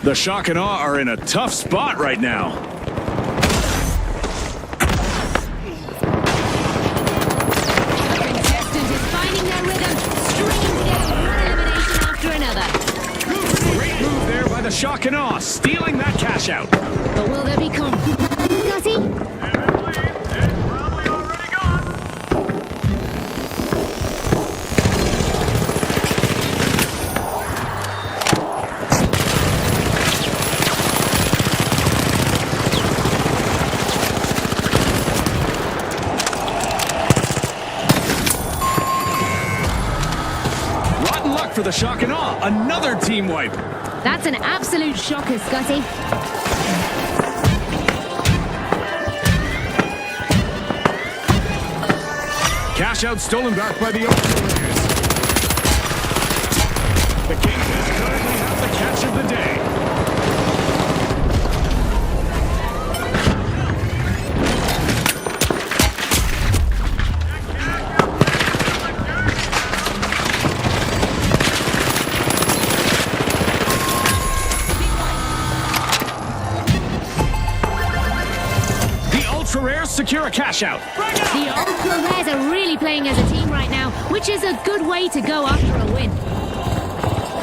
The Shock and Awe are in a tough spot right now. Contestant is finding their rhythm, stringing together one elimination after another. Great move there by the Shock and Awe, stealing that cash out. But will there be Gussie? For the Shock and Awe, another team wipe. That's an absolute shocker, Scotty. Cash out stolen back by the Ultra. The Kingfish currently have the catch of the day. Rares secure a cash out. The Ultra Rares are really playing as a team right now, which is a good way to go after a win.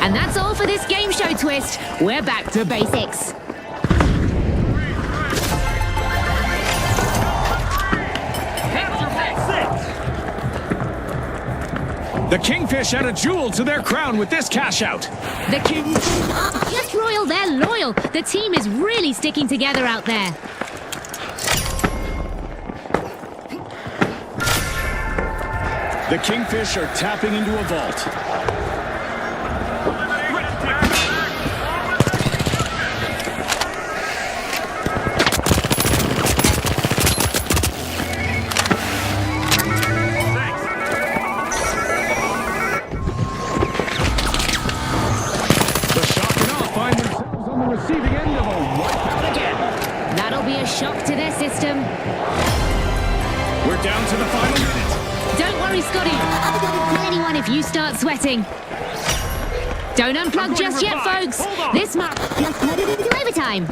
And that's all for this game show twist. We're back to basics. The Kingfish add a jewel to their crown with this cash out. The Kingfish aren't just royal, they're loyal. The team is really sticking together out there. The Kingfish are tapping into a vault. The Shock and Awe find themselves on the receiving end of a wipeout again. That'll be a shock to their system. We're down to the final minute. Don't worry, Scotty. I'm gonna kill anyone if you start sweating. Don't unplug just yet, folks. This match just headed into overtime.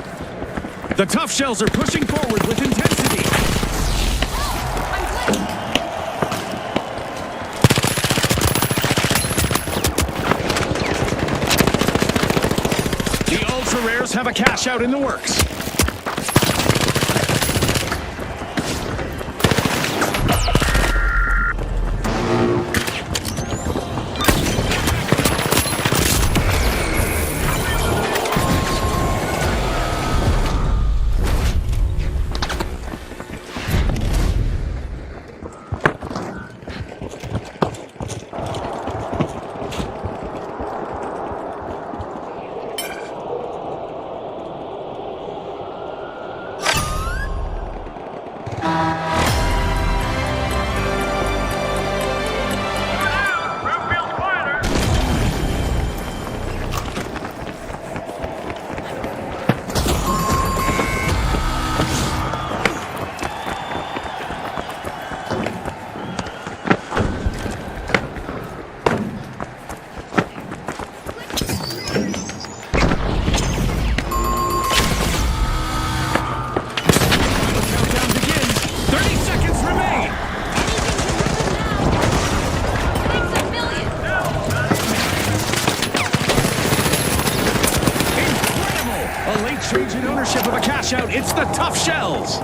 The Tough Shells are pushing forward with intensity. The Ultra Rares have a cash out in the works. Change in ownership of a cash out. It's the Tough Shells.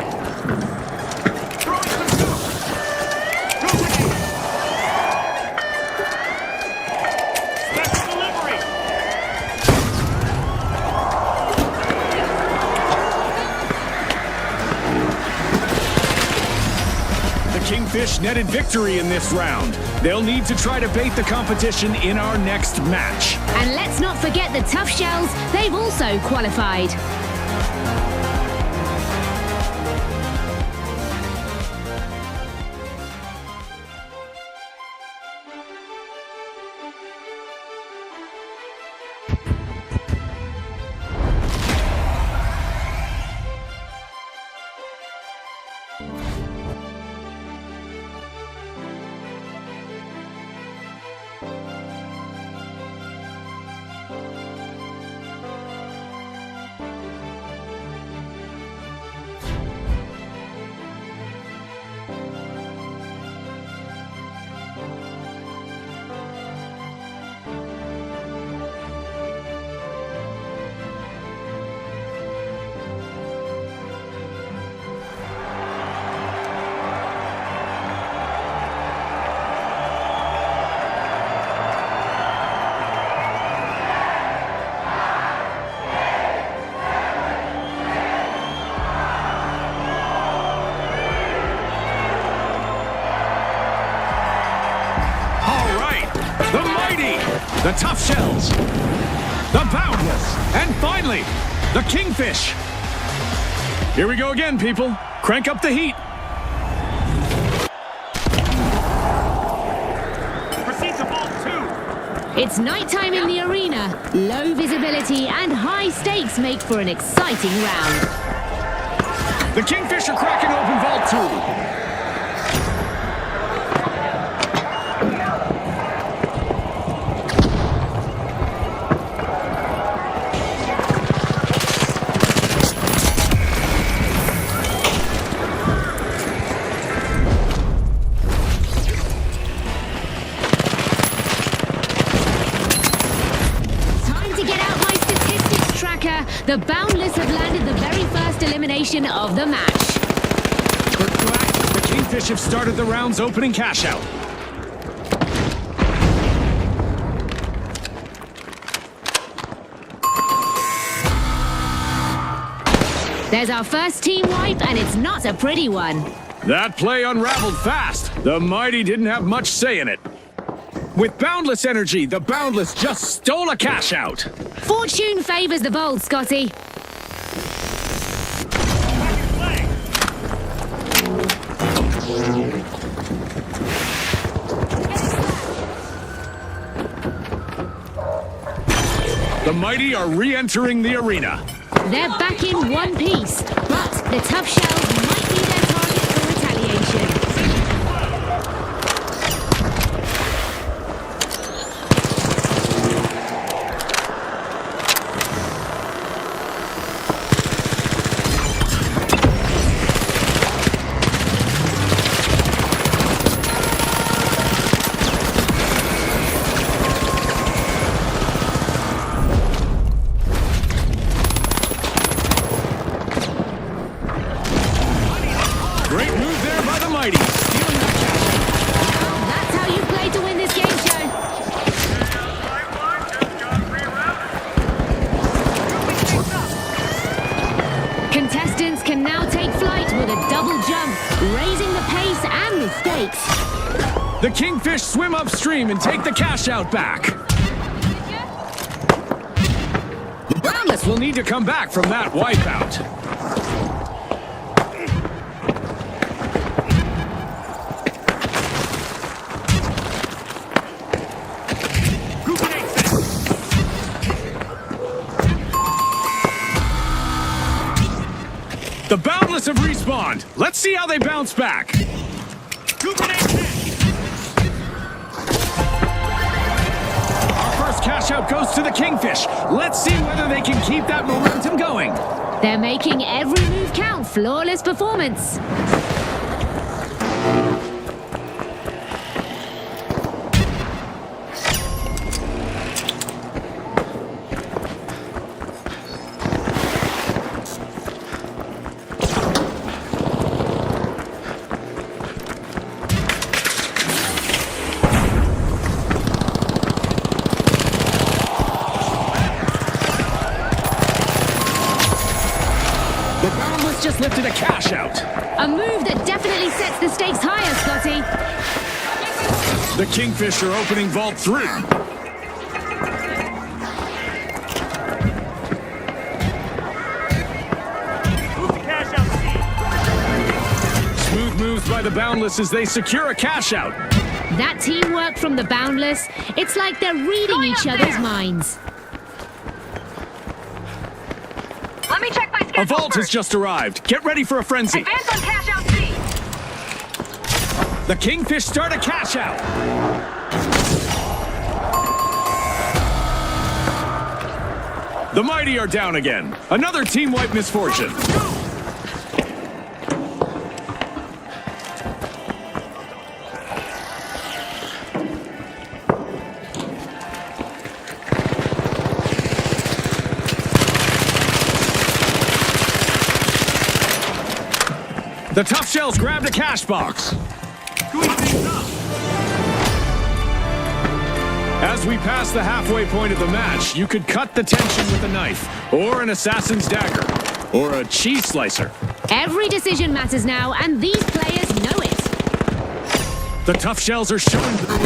The Kingfish netted victory in this round. They'll need to try to bait the competition in our next match. And let's not forget the Tough Shells. They've also qualified. the Tough Shells, the Boundless, and finally, the Kingfish. Here we go again, people. Crank up the heat. Proceed to Vault 2. It's nighttime in the arena. Low visibility and high stakes make for an exciting round. The Kingfish are cracking open Vault 2. The Boundless have landed the very first elimination of the match. Quick flag, the Kingfish have started the round's opening cash out. There's our first team wipe, and it's not a pretty one. That play unraveled fast. The Mighty didn't have much say in it. With boundless energy, the Boundless just stole a cash out. Fortune favors the bold, Scotty. The Mighty are re-entering the arena. They're back in one piece, but the Tough Shells might be their target for retaliation. Contestants can now take flight with a double jump, raising the pace and the stakes. The Kingfish swim upstream and take the cash out back. The Boundless will need to come back from that wipeout. The Boundless have respawned. Let's see how they bounce back. Our first cash out goes to the Kingfish. Let's see whether they can keep that momentum going. They're making every move count. Flawless performance. Just lifted a cash out. A move that definitely sets the stakes higher, Scotty. The Kingfish are opening Vault 3. Smooth moves by the Boundless as they secure a cash out. That teamwork from the Boundless, it's like they're reading each other's minds. A vault has just arrived. Get ready for a frenzy. Advance on cash out C. The Kingfish start a cash out. The Mighty are down again. Another team wipe misfortune. The Tough Shells grabbed a cash box. As we pass the halfway point of the match, you could cut the tension with a knife, or an assassin's dagger, or a cheese slicer. Every decision matters now, and these players know it. The Tough Shells are showing through.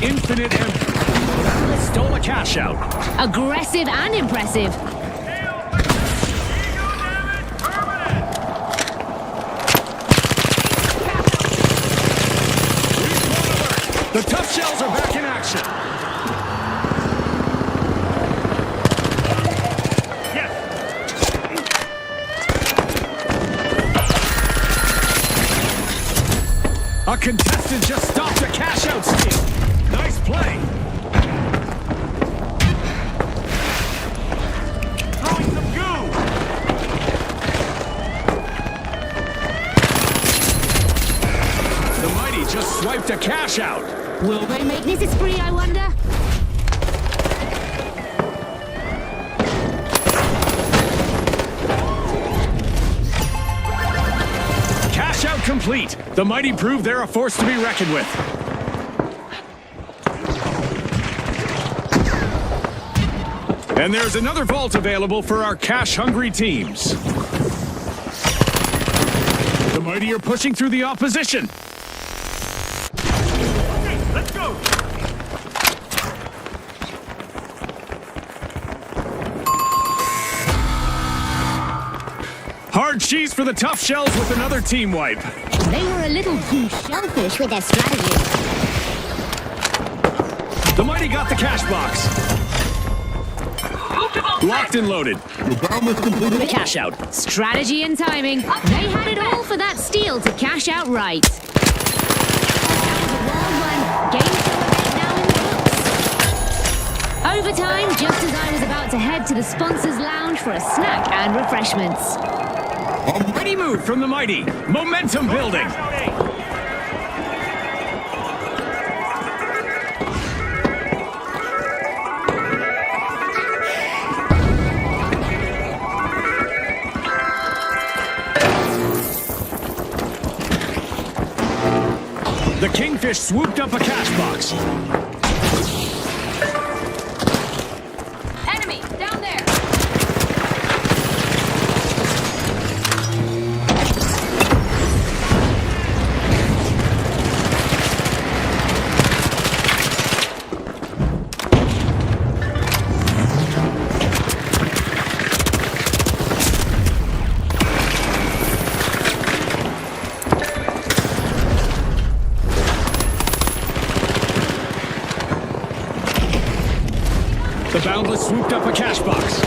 infinite empire. Stole a cash out. Aggressive and impressive. The tough shells are back in action. Yes. A contestant just stopped a cash out steal. Nice play. Throwing some goo. The mighty just swiped a cash out. Will they make this a spree, I wonder? Cash out complete. The mighty prove they're a force to be reckoned with. And there's another vault available for our cash-hungry teams. The mighty are pushing through the opposition. Let's go! Hard cheese for the tough shells with another team wipe. They were a little too shellfish with their strategy. The mighty got the cash box. Locked and loaded. The cash out. Strategy and timing. They had it all for that steal to cash out right. Game show event now in the books. Overtime, just as I was about to head to the sponsors' lounge for a snack and refreshments. A mighty move from the mighty. Momentum building. The Kingfish swooped up a cash box. Enemy, down there. The Boundless swooped up a cash box.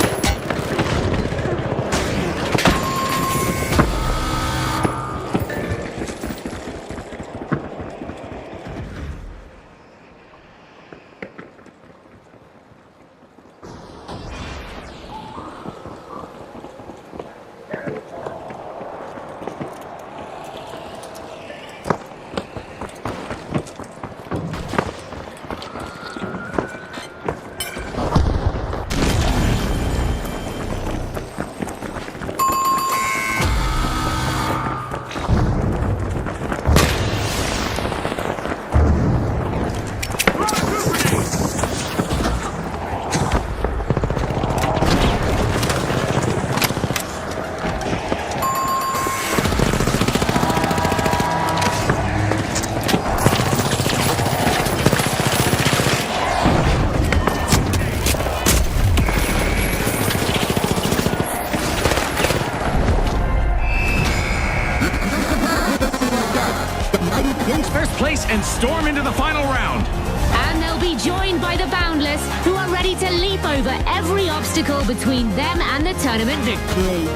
First place and storm into the final round. And they'll be joined by the Boundless, who are ready to leap over every obstacle between them and the tournament victory.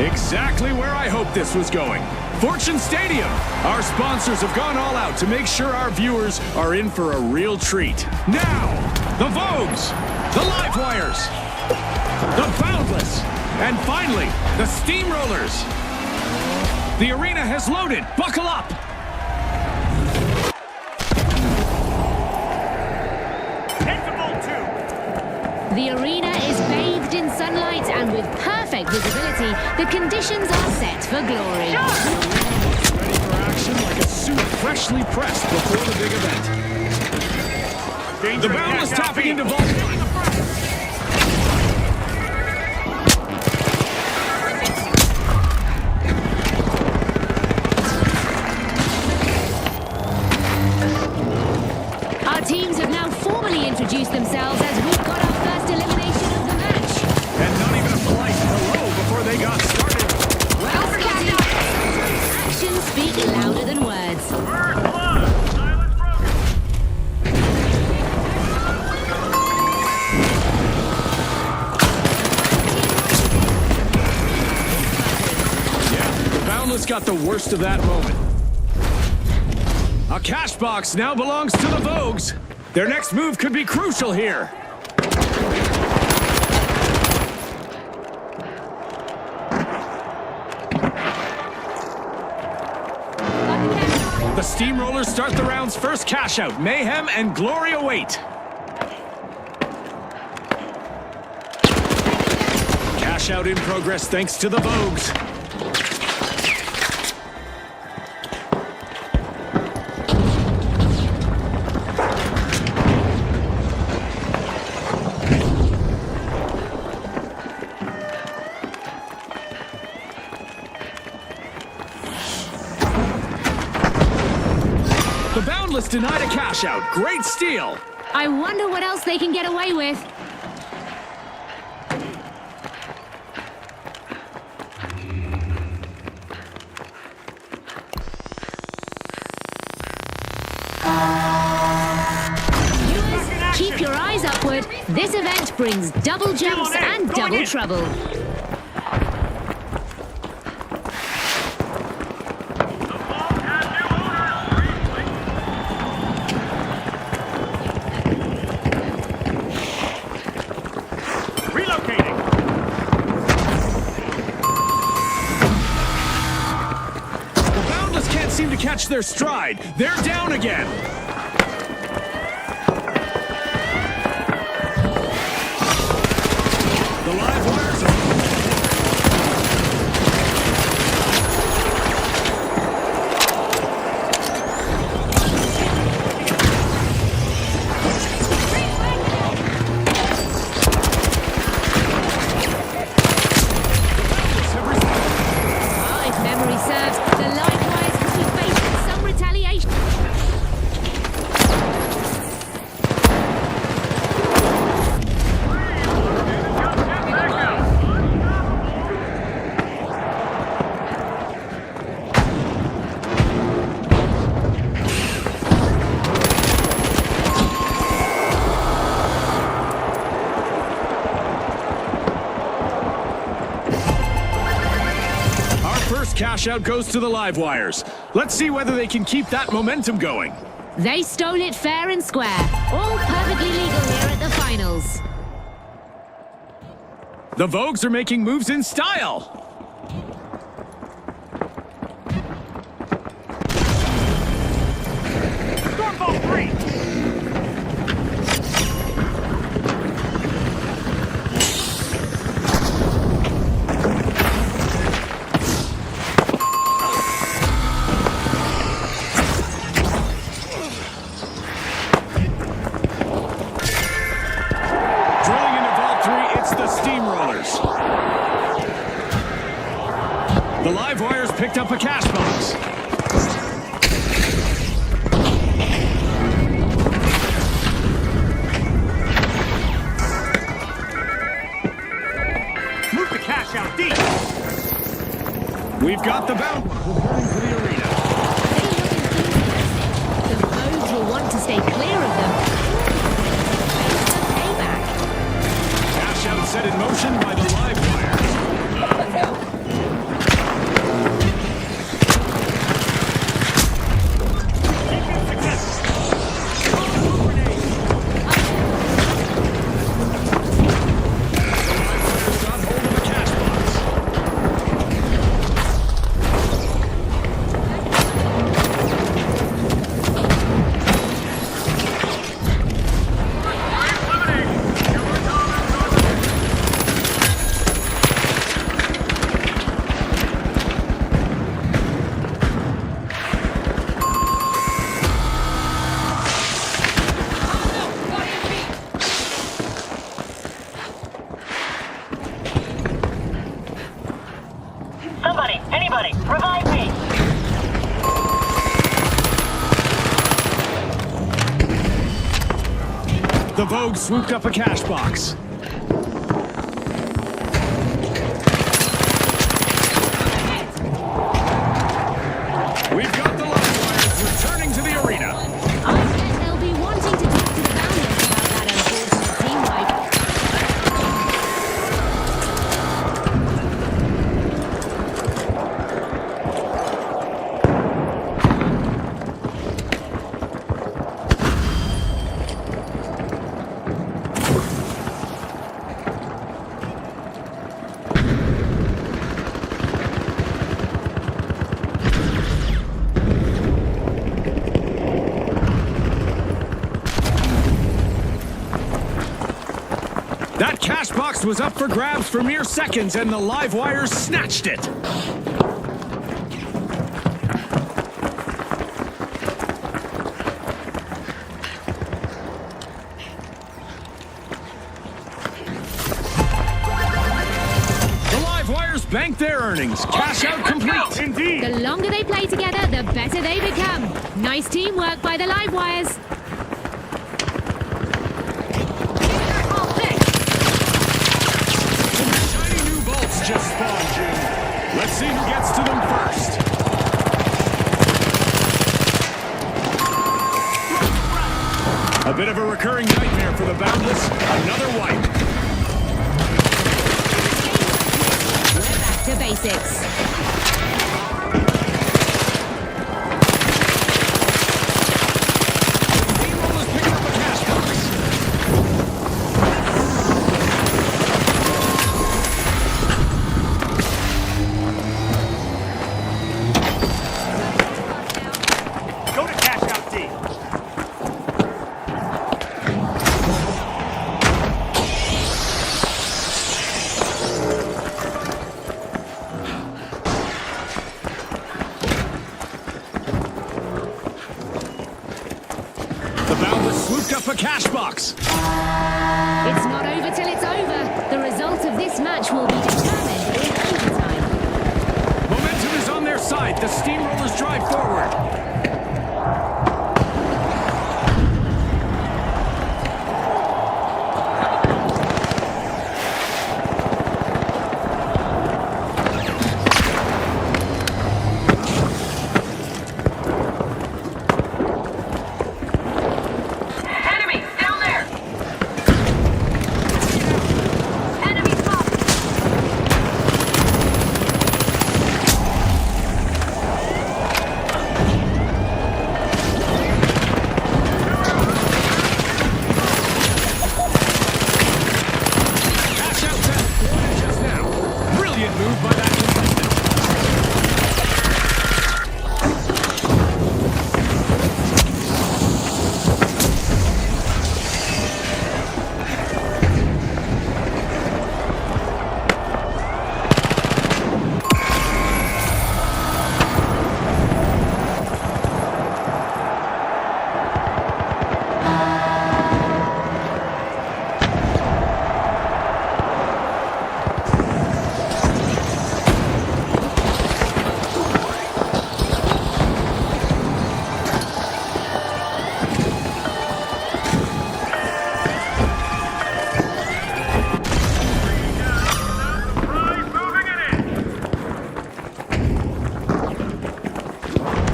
Exactly where I hoped this was going. Fortune Stadium. Our sponsors have gone all out to make sure our viewers are in for a real treat. Now, the Vogues, the Livewires, the Boundless, and finally, the Steamrollers. The arena has loaded. Buckle up. The arena is bathed in sunlight and with perfect visibility, the conditions are set for glory. Ready for action like a suit freshly pressed before the big event. The Boundless tapping into Vault 1. Our teams have now formally introduced themselves as we've got our first elimination of the match. And not even a polite hello before they got started. Well, Scotty, actions speak louder than words. Yeah, the Boundless got the worst of that moment. A cash box now belongs to the Vogues. Their next move could be crucial here. The Steamrollers start the round's first cash out. Mayhem and glory await. Cash out in progress thanks to the Vogues. The Boundless denied a cash out. Great steal. I wonder what else they can get away with. Viewers, keep your eyes upward. This event brings double jumps and double trouble. Seem to catch their stride. They're down again. The Livewires are... If memory serves, the Livewires could be facing some retaliation. Cash out goes to the Livewires. Let's see whether they can keep that momentum going. They stole it fair and square. All perfectly legal here at the finals. The Vogues are making moves in style. Stormbolt 3. The Livewires picked up a cash box. Move the cash out deep. We've got the bounty returning to the arena. The Vogues will want to stay clear of them. Payback. Cash out set in motion by the Livewires. Somebody, revive me! The Vogue swooped up a cash box. We've got the Livewires returning to the arena. I bet they'll be wanting to talk to the Boundless about that unfortunate team wipe. That cash box was up for grabs for mere seconds, and the Livewires snatched it. The Livewires bank their earnings. Cash out complete. Indeed. The longer they play together, the better they become. Nice teamwork by the Livewires. Shiny new bolts just spawned, June. Let's see who gets to them first. A bit of a recurring nightmare for the Boundless. Another wipe. We're back to basics. Steamrollers picking up a cash box. Go to cash out D. The Boundless swooped up a cash box. It's not over till it's over. The result of this match will be determined in overtime. Momentum is on their side. The Steamrollers drive forward. Enemy, down there! Enemy spotted! Cash out set. Just now. Brilliant move by that contestant.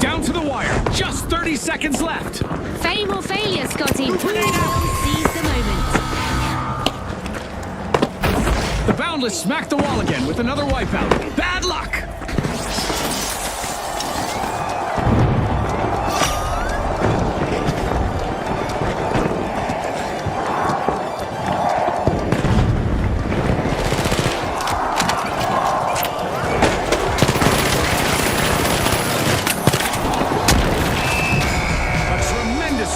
Down to the wire. Just 30 seconds left. Fame or failure, Scotty. Who will seize the moment? The Boundless smacked the wall again with another wipeout. Bad luck.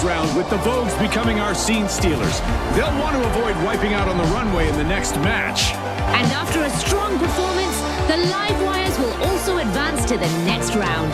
Round with the Vogues becoming our scene stealers. They'll want to avoid wiping out on the runway in the next match. And after a strong performance, the Livewires will also advance to the next round.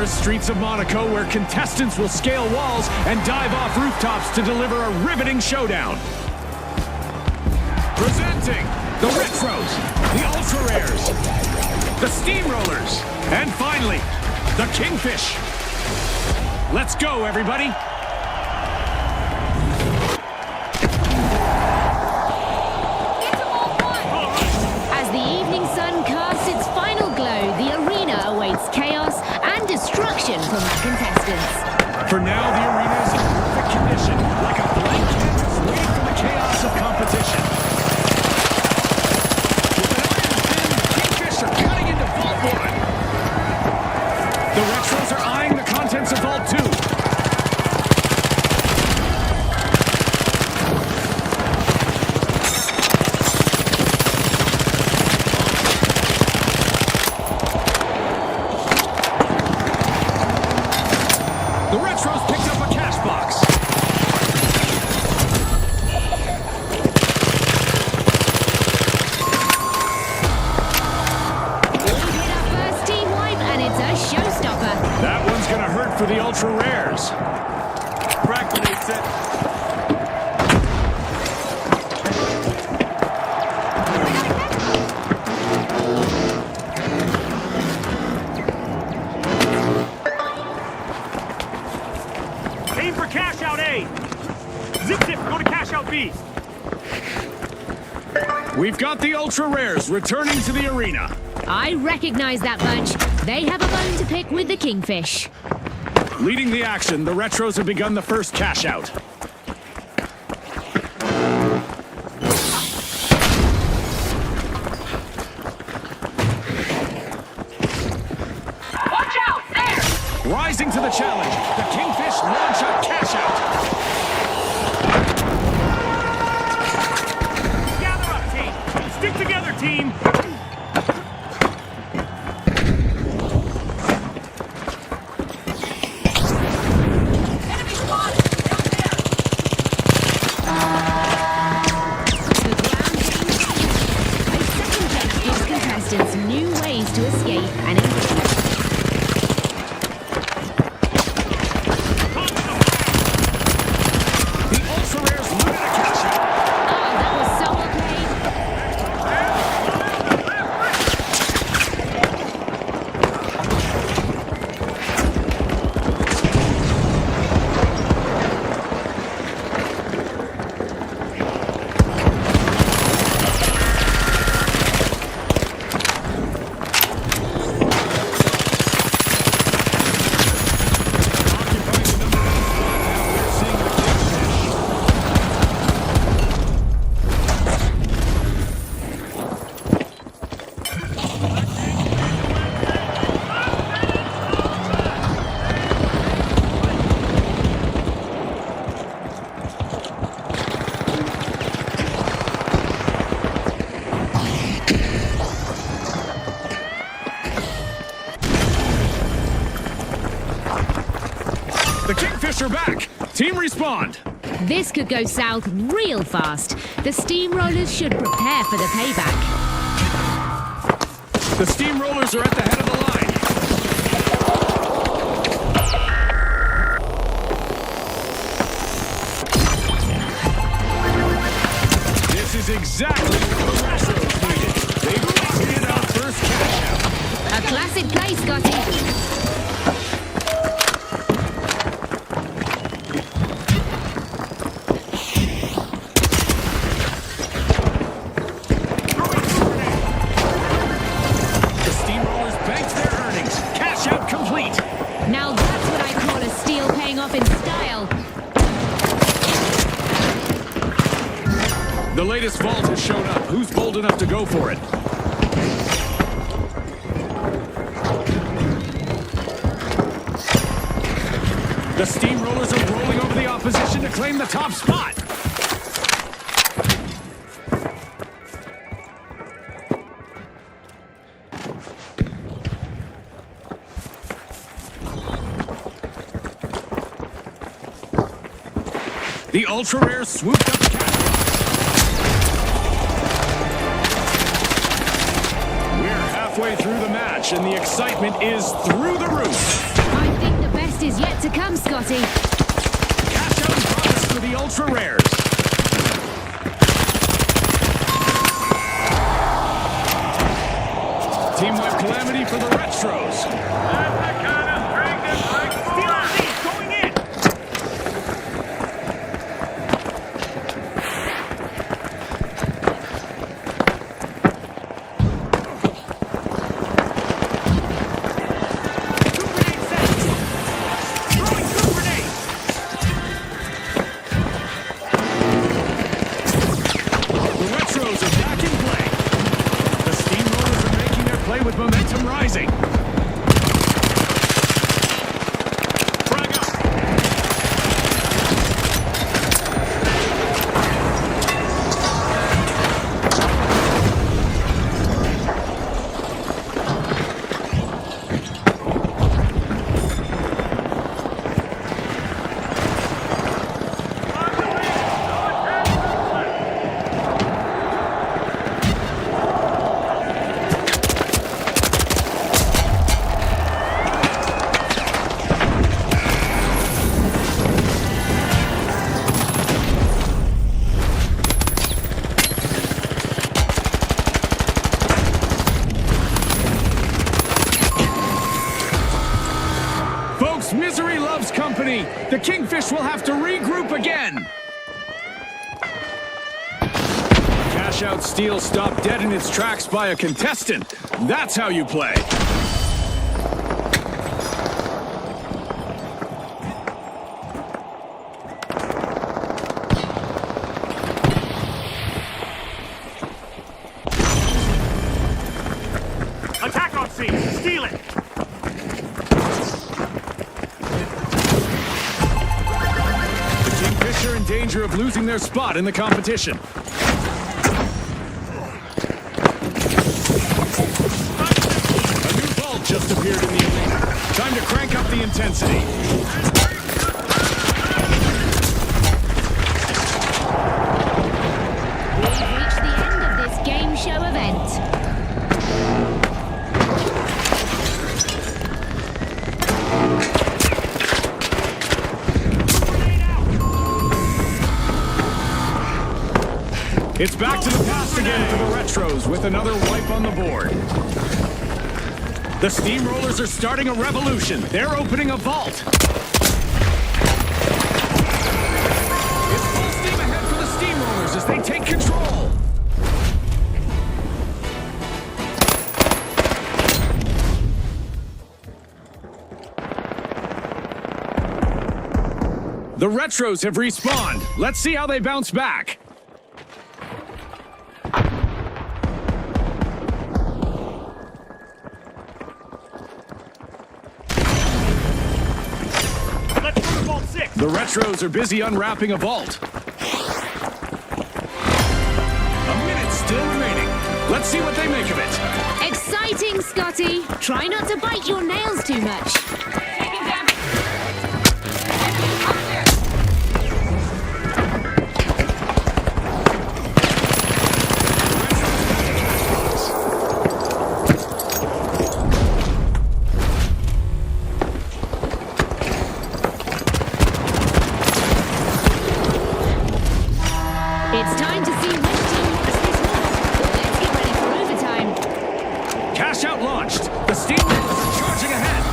glamorous streets of Monaco where contestants will scale walls and dive off rooftops to deliver a riveting showdown. Presenting the Retros, the Ultra Rares, the Steamrollers, and finally, the Kingfish. Let's go, everybody. As the evening sun casts its final glow, the arena awaits chaos and destruction from the contestants. For now, the arena is in perfect condition, like a blank canvas made for the chaos of competition. With an iron pin, the Kingfish are cutting into Vault 1. The Retros are eyeing the contents of Vault 2. The Retros picked up a cash box. We get our first team wipe, and it's a showstopper. That one's gonna hurt for the Ultra Rares. Crack grenade set. Aim for cash out A. Zip zip, go to cash out B. We've got the Ultra Rares returning to the arena. I recognize that bunch. They have a bone to pick with the Kingfish. Leading the action, the Retros have begun the first cash out. Watch out, there! Rising to the challenge, the Kingfish launch a cash out. Gather up, team. Stick together, team. Enemy spotted. The ground game. A second check gives contestants new ways to escape and engage. The Ultra Rares win a cash out. Oh, that was so well played. The Kingfish are back. Team respawn. This could go south real fast. The Steamrollers should prepare for the payback. The Steamrollers are at the head of the line. This is exactly what the Retros needed. They've completed our first cash out. A classic play, Scotty. The Steamrollers banked their earnings. Cash out complete. Now that's what I call a steal paying off in style. The latest vault has shown up. Who's bold enough to go for it? The Steamrollers are rolling over the opposition to claim the top spot. The Ultra Rares swooped up the cash box. We're halfway through the match, and the excitement is through the roof. I is yet to come, Scotty. Cash out promise for the ultra rares. Team wipe calamity for the retros. That's the kind of strength that breaks Steelers going in. Two grenade set. Throwing two grenades. The retros are back in play. The steamrollers are making their play with momentum rising. Frag up. Folks, misery loves company. The Kingfish will have to regroup again. Cash out steal stopped dead in its tracks by a contestant. That's how you play. Attack on C. Steal it. The Kingfish are in danger of losing their spot in the competition. A new vault just appeared in the arena. Time to crank up the intensity. We've reached the end of this game show event. It's back to the past again for the retros with another wipe on the board. The steamrollers are starting a revolution. They're opening a vault. It's full steam ahead for the steamrollers as they take control. The retros have respawned. Let's see how they bounce back. Let's go to Vault 6. The retros are busy unwrapping a vault. A minute still remaining. Let's see what they make of it. Exciting, Scotty. Try not to bite your nails too much. It's time to see which team wants this more. Let's get ready for overtime. Cash out launched. The steamrollers are charging ahead.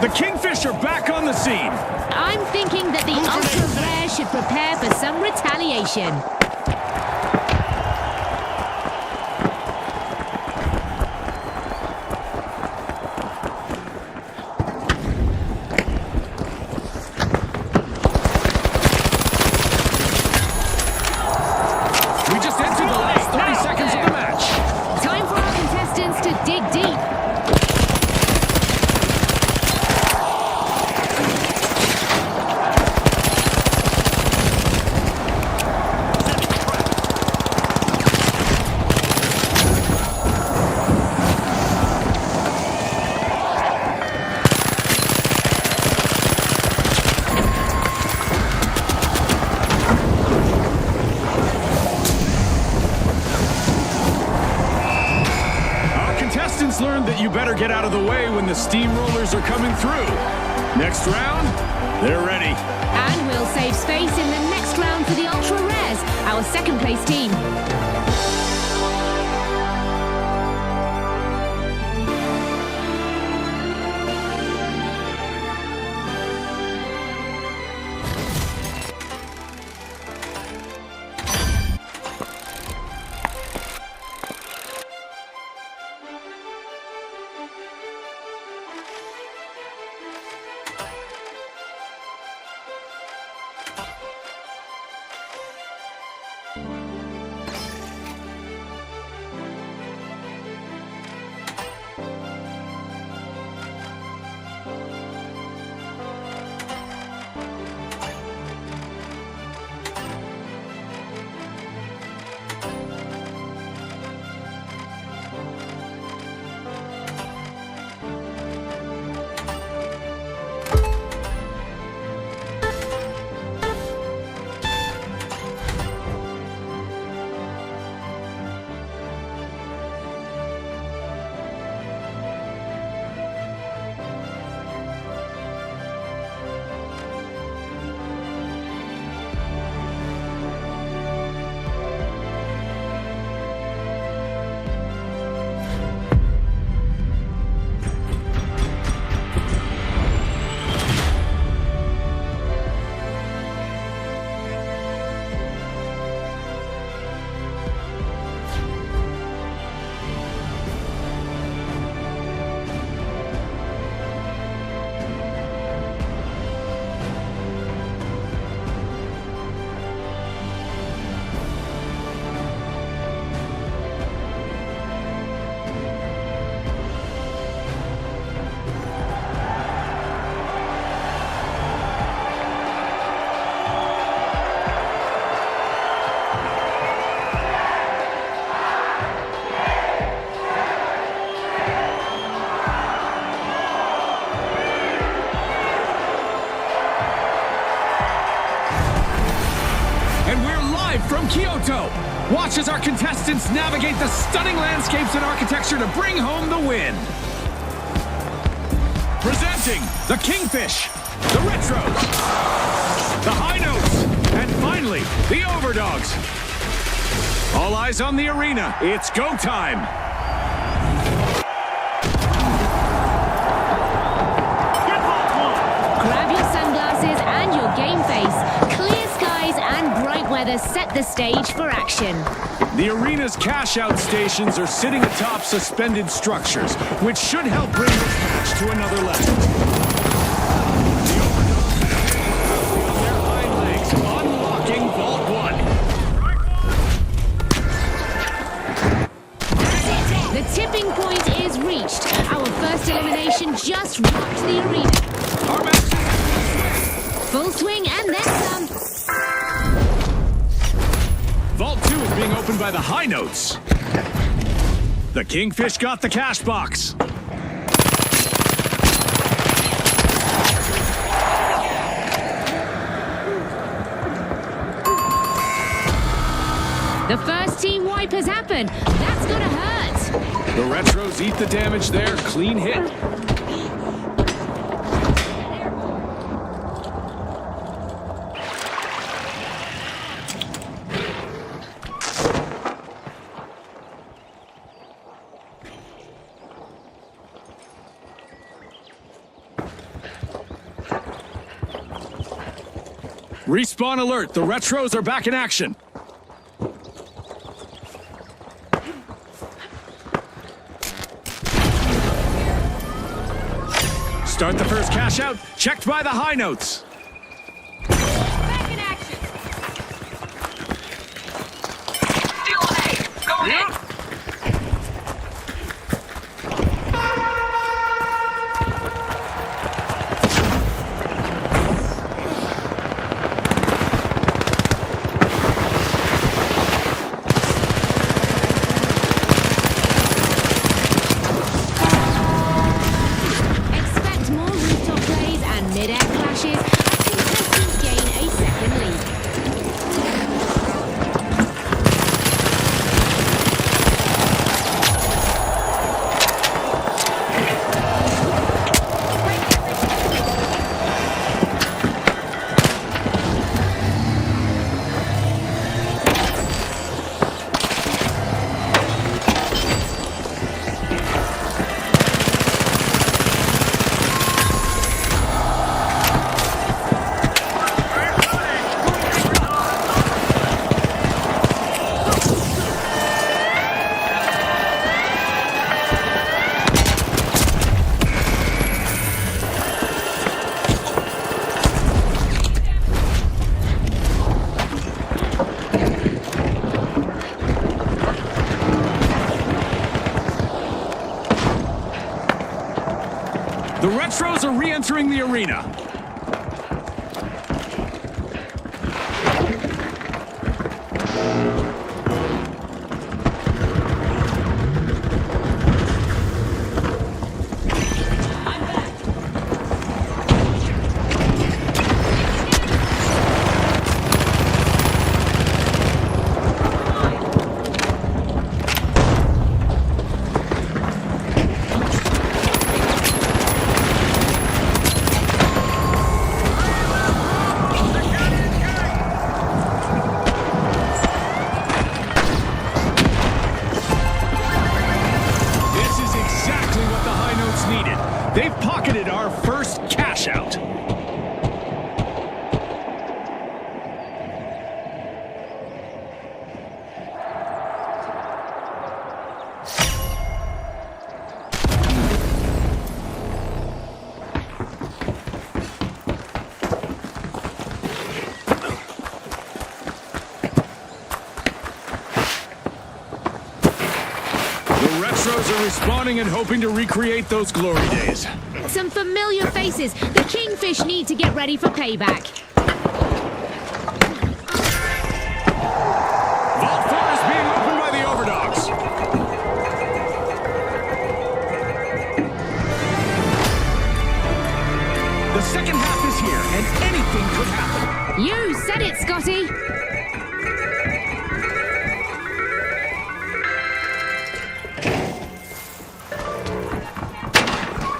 The Kingfish are back on the scene. I'm thinking that the Ultra Rare should prepare for some retaliation. We just entered the last 30 seconds of the match. Time for our contestants to dig deep. Lessons learned that you better get out of the way when the steamrollers are coming through. Next round, they're ready. And we'll save space in the next round for the Ultra Rares, our second place team. From Kyoto, watch as our contestants navigate the stunning landscapes and architecture to bring home the win. Presenting the Kingfish, the Retros, the High Notes, and finally, the Overdogs. All eyes on the arena. It's go time. Grab your sunglasses and your game face. Clear skies and bright weather set the stage for action. The arena's cash-out stations are sitting atop suspended structures, which should help bring this match to another level. The Overdogs on their hind legs, unlocking Vault 1. The tipping point is reached. Our first elimination just rocked the arena. Our match is Full swing and then some. Vault 2 is being opened by the High Notes. The Kingfish got the cash box. The first team wipe has happened. That's gonna hurt. The Retros eat the damage there. Clean hit. Respawn alert. The Retros are back in action. Start the first cash out, checked by the High Notes. Back in action. Still ahead. Go ahead. Expect more rooftop plays and mid-air clashes The Retros are re-entering the arena. They've pocketed our first cash out. The Retros are respawning and hoping to recreate those glory days. Some familiar faces. The Kingfish need to get ready for payback. Vault 4 is being opened by the Overdogs. The second half is here, and anything could happen. You said it, Scotty.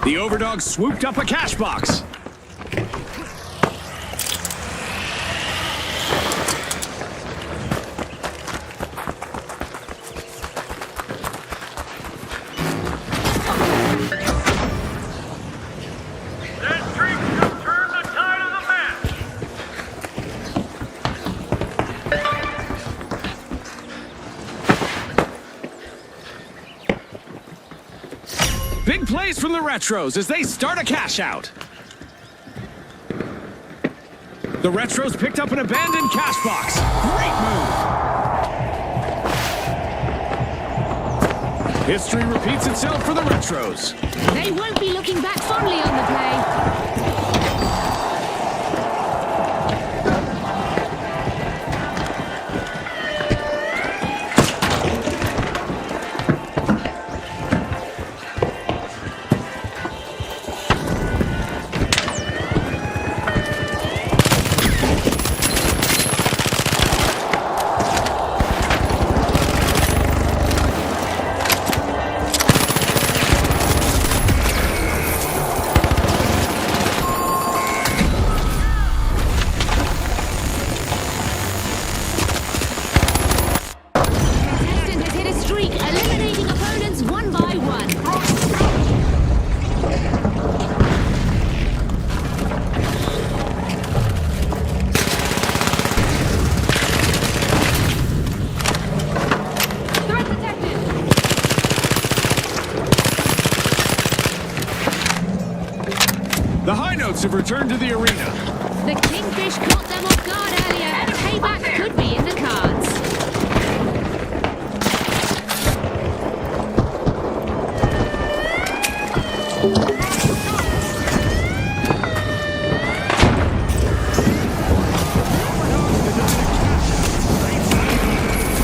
The Overdogs swooped up a cash box. That streak should turn the tide of the match. Big plays from the Retros as they start a cash out. The Retros picked up an abandoned cash box. Great move. History repeats itself for the Retros. They won't be looking back fondly on the play. The High Notes have returned to the arena. The Kingfish caught them off guard earlier. Payback could be in the cards.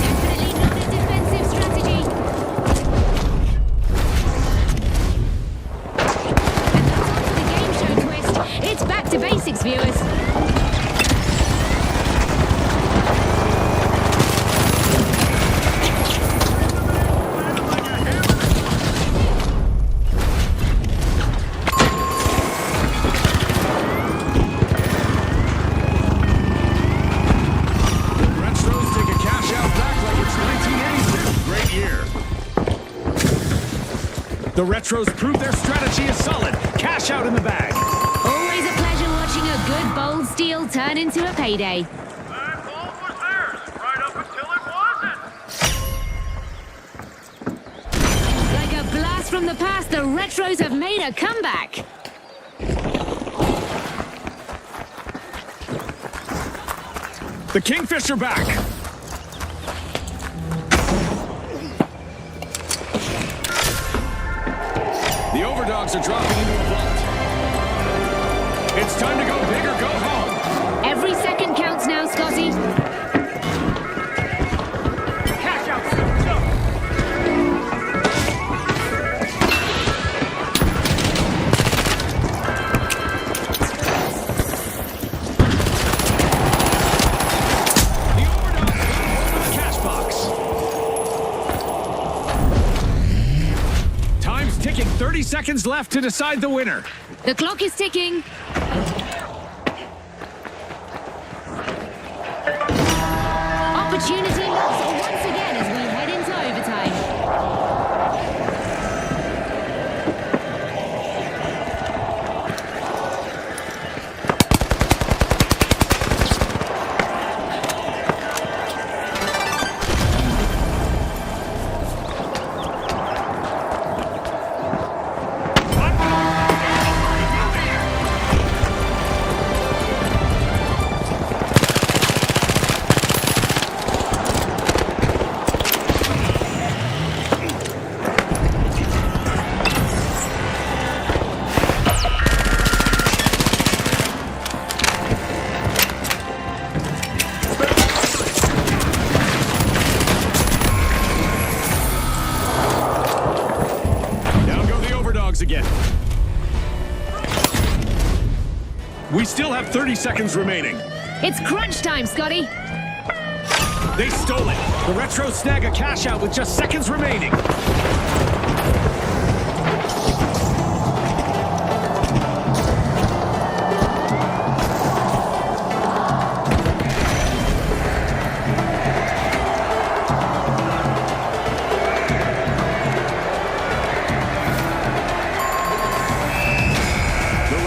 Definitely not a defensive strategy. It's back to basics, viewers. Retros take a cash out back like it's 1982. Great year. The Retros prove their strategy is solid. Cash out in the bag. Always a pleasure watching a good bold steal turn into a payday. That ball was theirs, right up until it wasn't. Like a blast from the past, the Retros have made a comeback. The Kingfish are back. The Overdogs are dropping into a vault. It's time to go big or go home. Every second counts now, Scotty. Cash out, Sid. Go. The Overdogs got hold of the cash box. Time's ticking. 30 seconds left to decide the winner. The clock is ticking. Opportunity lost once again as we head into overtime. Down go the Overdogs again. We still have 30 seconds remaining. It's crunch time, Scotty. They stole it. The Retros snag a cash out with just seconds remaining. The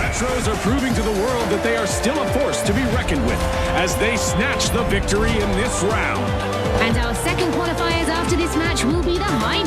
Retros are proving to the world that they are still a force to be reckoned with as they snatch the victory in this round. And our second qualifiers after this match will be the high.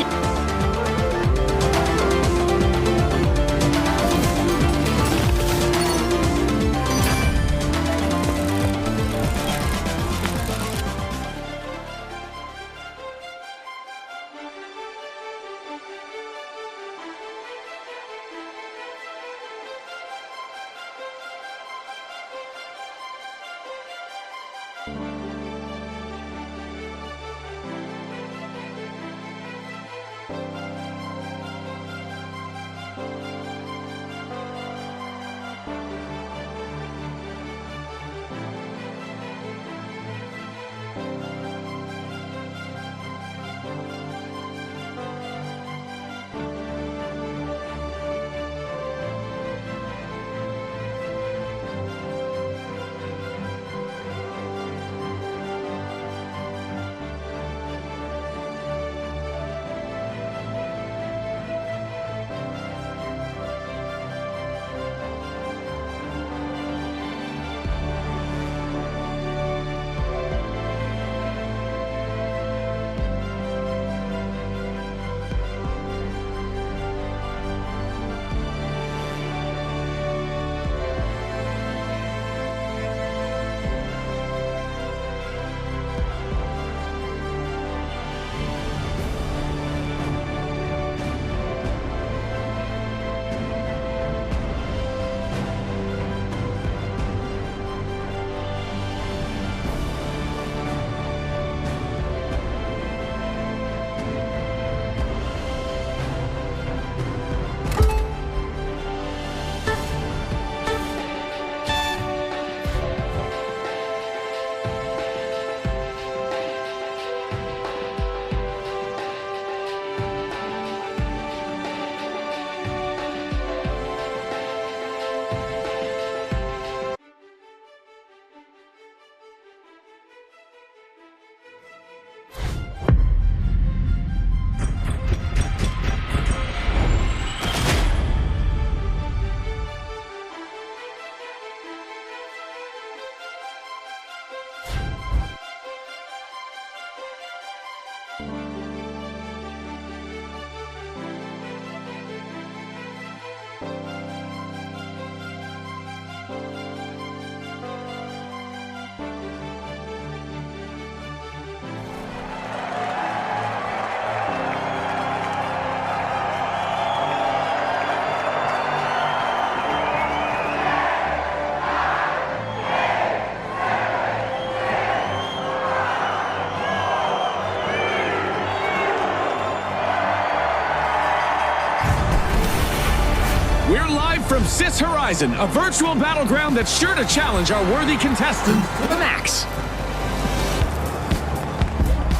We're live from Sis Horizon, a virtual battleground that's sure to challenge our worthy contestant to the max.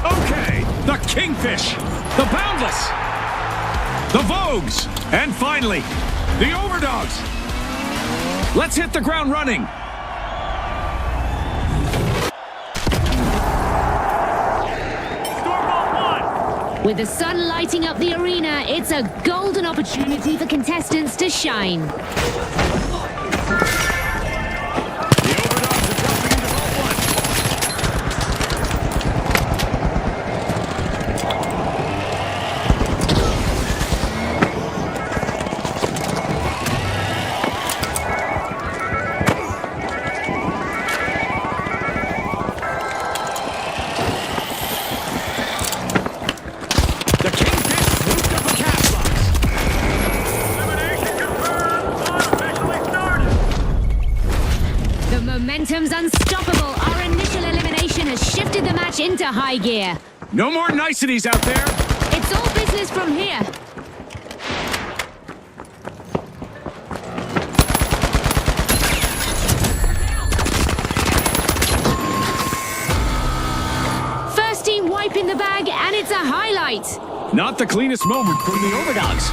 Okay, the Kingfish, the Boundless, the Vogues, and finally, the Overdogs. Let's hit the ground running. With the sun lighting up the arena, it's a golden opportunity for contestants to shine. The Overdogs are dropping into Vault 1. The Kingfish swooped up a cash box. Elimination confirmed. Fun officially started. The momentum's unstoppable. Our initial elimination has shifted the match into high gear. No more niceties out there. It's all business from here. First team wiping the bag, and it's a highlight. Not the cleanest moment from the Overdogs.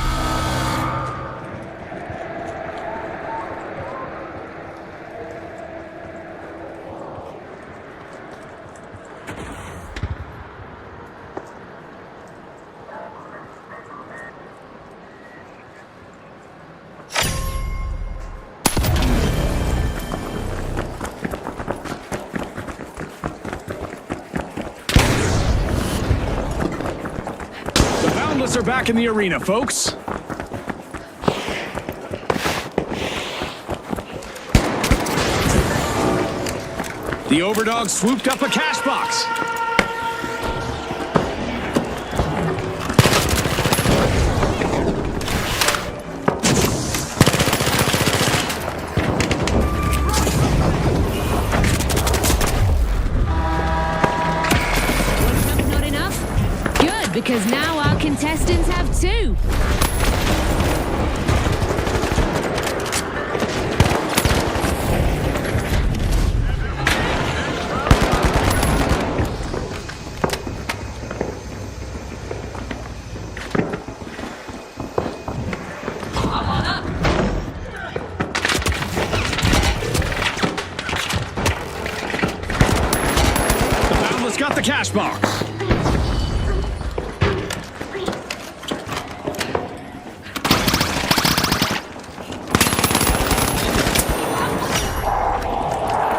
The Boundless are back in the arena, folks. The Overdogs swooped up a cash box. Not enough? Good, because now our contestants have two. Come on up. The Boundless got the cash box.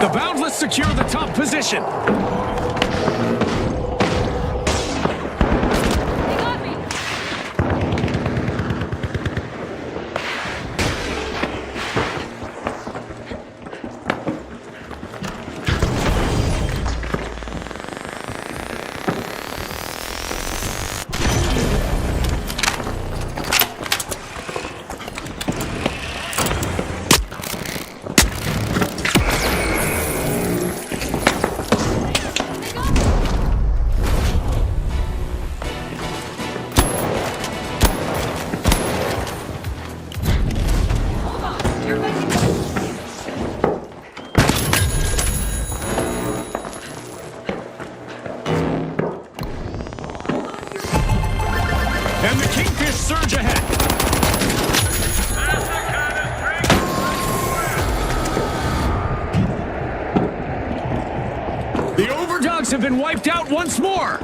The Boundless secure the top position. They got me. And the Kingfish surge ahead. That's the kind of strength. The Overdogs have been wiped out once more.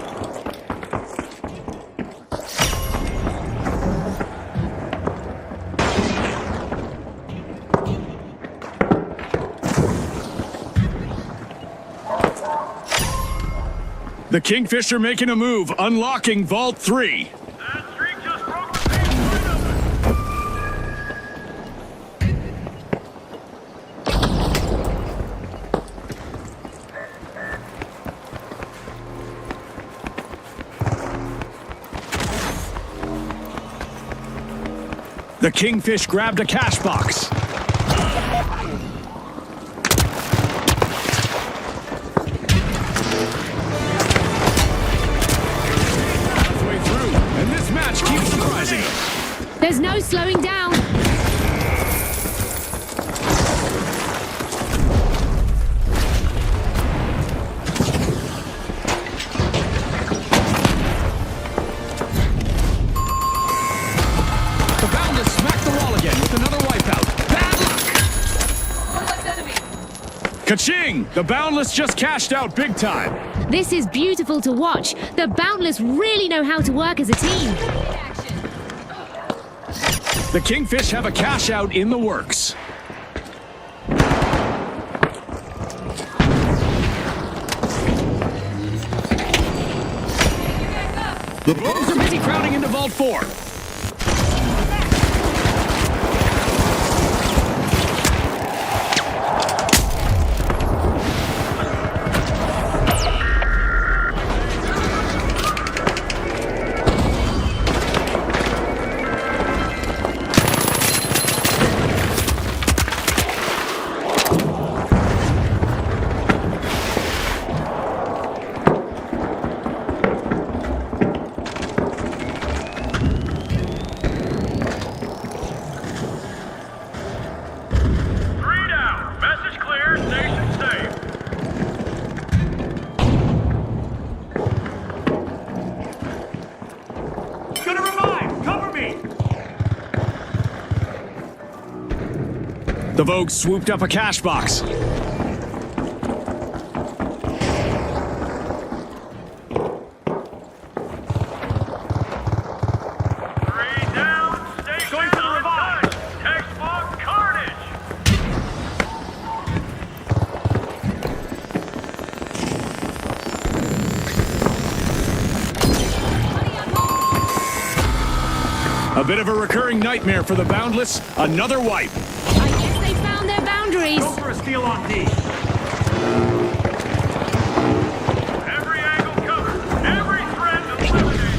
The Kingfish are making a move, unlocking Vault 3. That streak just broke the baseline of it. The Kingfish grabbed a cash box. Halfway through, and this match keeps surprising us. There's no slowing down. Ka-ching! The Boundless just cashed out big time. This is beautiful to watch. The Boundless really know how to work as a team. The Kingfish have a cash out in the works. The Vogues are busy crowding into Vault 4. The Vogue swooped up a cash box. 3 down, station going for the revive. Textbook carnage. A bit of a recurring nightmare for the Boundless. Another wipe. I guess they found their boundaries. Go for a steal on D. Every angle covered. Every threat eliminated.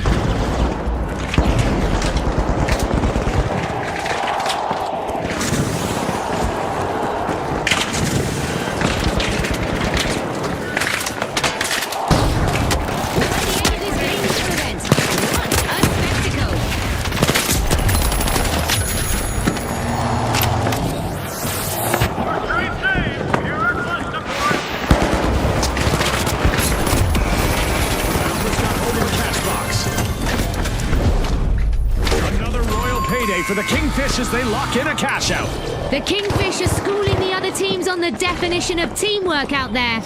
At the end of this dangerous event. What a spectacle. Great save. Here are Clifton boys. Boundless got hold of the cash box. Another royal payday for the Kingfish as they lock in a cash out. The Kingfish are schooling the other teams on the definition of teamwork out there.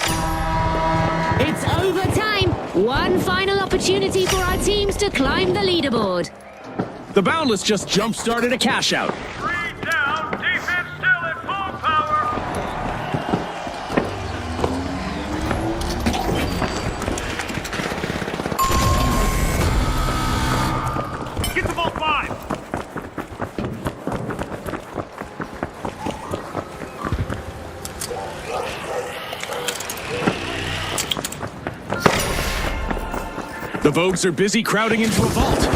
It's overtime. One final opportunity for our teams to climb the leaderboard. The Boundless just jump-started a cash out. 3 down. Defense still at full power. Get to Vault 5. The Vogues are busy crowding into a vault.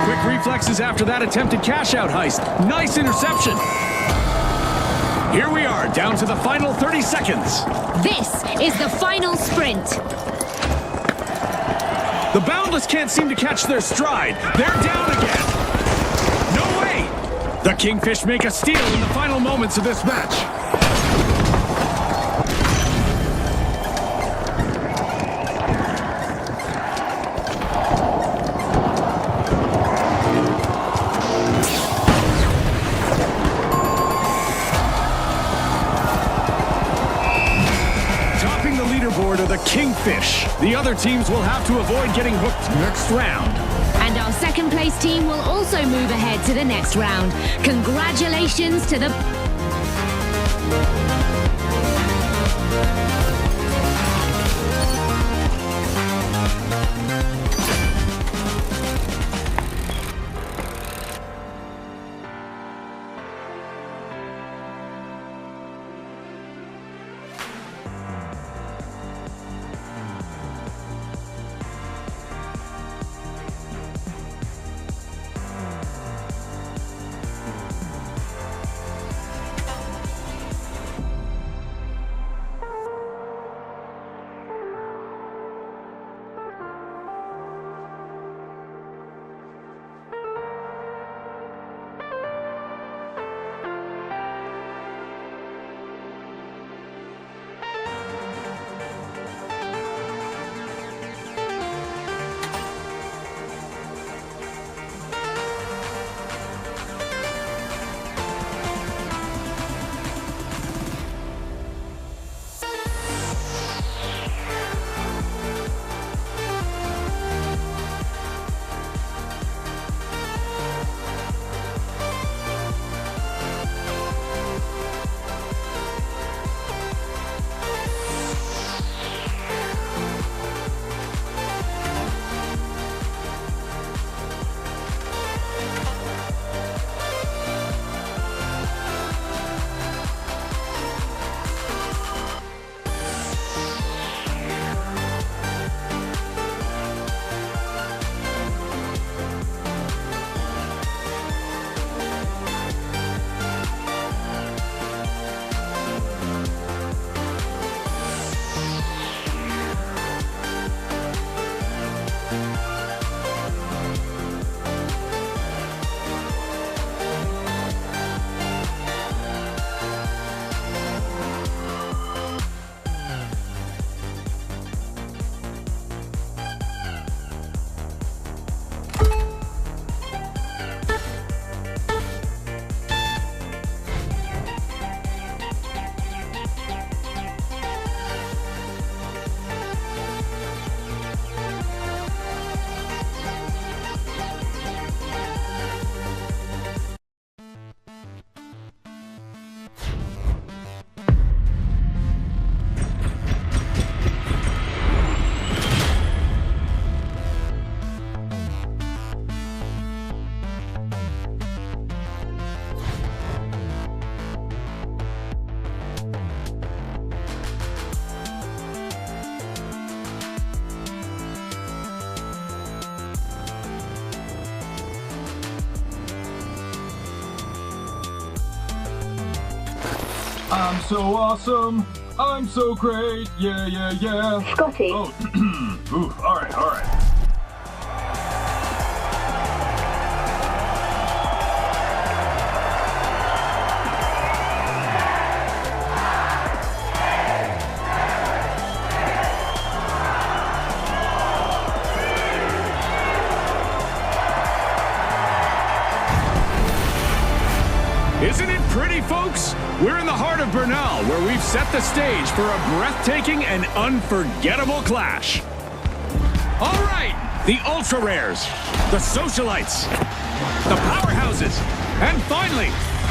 Quick reflexes after that attempted cash-out heist. Nice interception. Here we are, down to the final 30 seconds. This is the final sprint. The Boundless can't seem to catch their stride. They're down again. No way! The Kingfish make a steal in the final moments of this match. Topping the leaderboard are the Kingfish. The other teams will have to avoid getting hooked next round. And our second place team will also move ahead to the next round. Congratulations to the... I'm so awesome. I'm so great. Yeah, yeah, yeah. Scotty. Oh, oof. All right, all right. Isn't it pretty, folks? We're in the heart of Bernal, where we've set the stage for a breathtaking and unforgettable clash. All right, the Ultra Rares, the Socialites, the Powerhouses, and finally,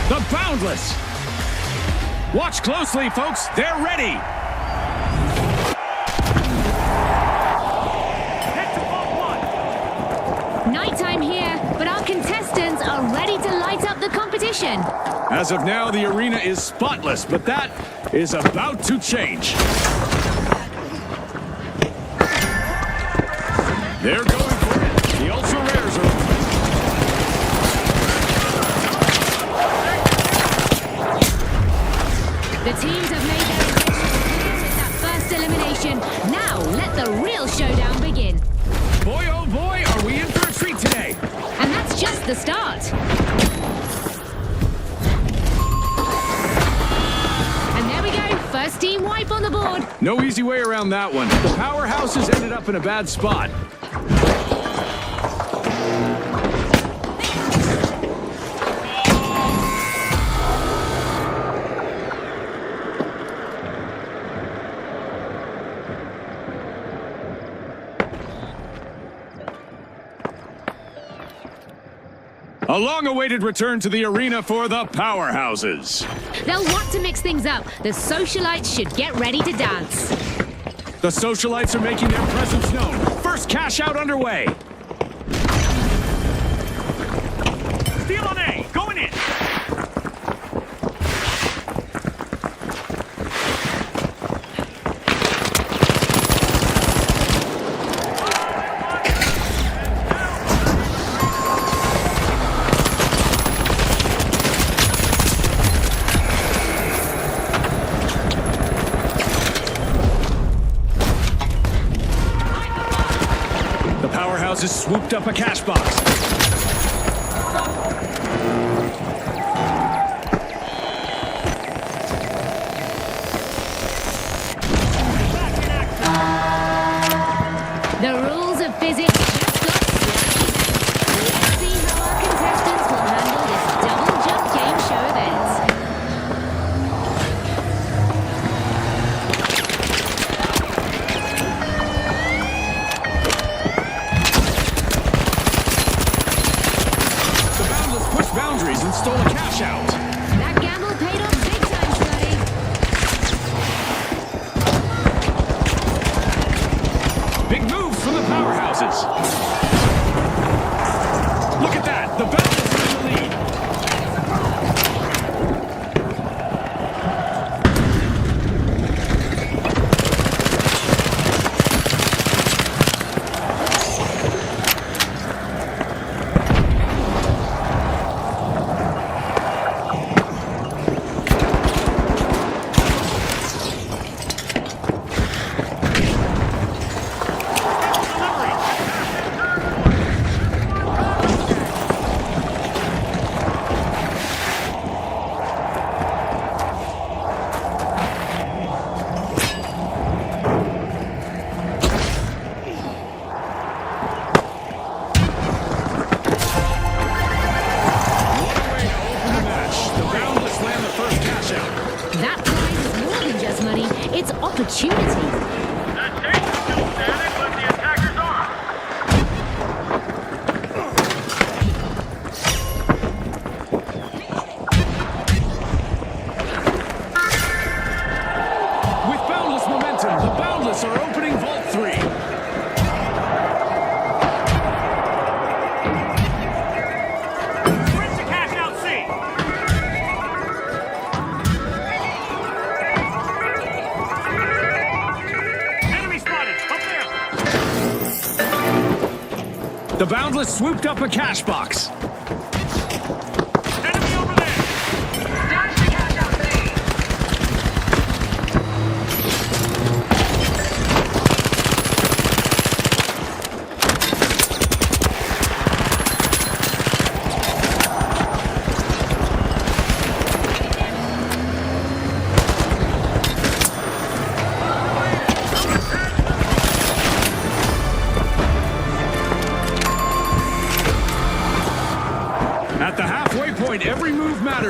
the Boundless. Watch closely, folks. They're ready. Head to vault 1. Nighttime here, but our contestants are ready to light up the competition. As of now, the arena is spotless, but that is about to change. They're going for it. The Ultra Rares are... The teams have made their intentions with that first elimination. Now, let the real showdown begin. Boy, oh boy, are we in for a treat today. And that's just the start. And there we go. First team wipe on the board. No easy way around that one. The Powerhouses ended up in a bad spot. A long-awaited return to the arena for the Powerhouses. They'll want to mix things up. The Socialites should get ready to dance. The Socialites are making their presence known. First cash out underway. Steal on A. Going in. The Powerhouses swooped up a cash box. The rules of physics just got slightly better. Let's see how our contestants will handle this double jump game show event. The Boundless pushed boundaries and stole a cash out. That gamble paid off big time, Scotty. Big moves from the Powerhouses. Look at that. The Boundless are in the lead. That prize is more than just money, it's opportunity. That tank is still standing, but the attacker's on. With boundless momentum, the Boundless are opening Vault 3. Sprint to cash out C. Enemy spotted. Up there. The Boundless swooped up a cash box. Enemy over there. Dash to cash out B.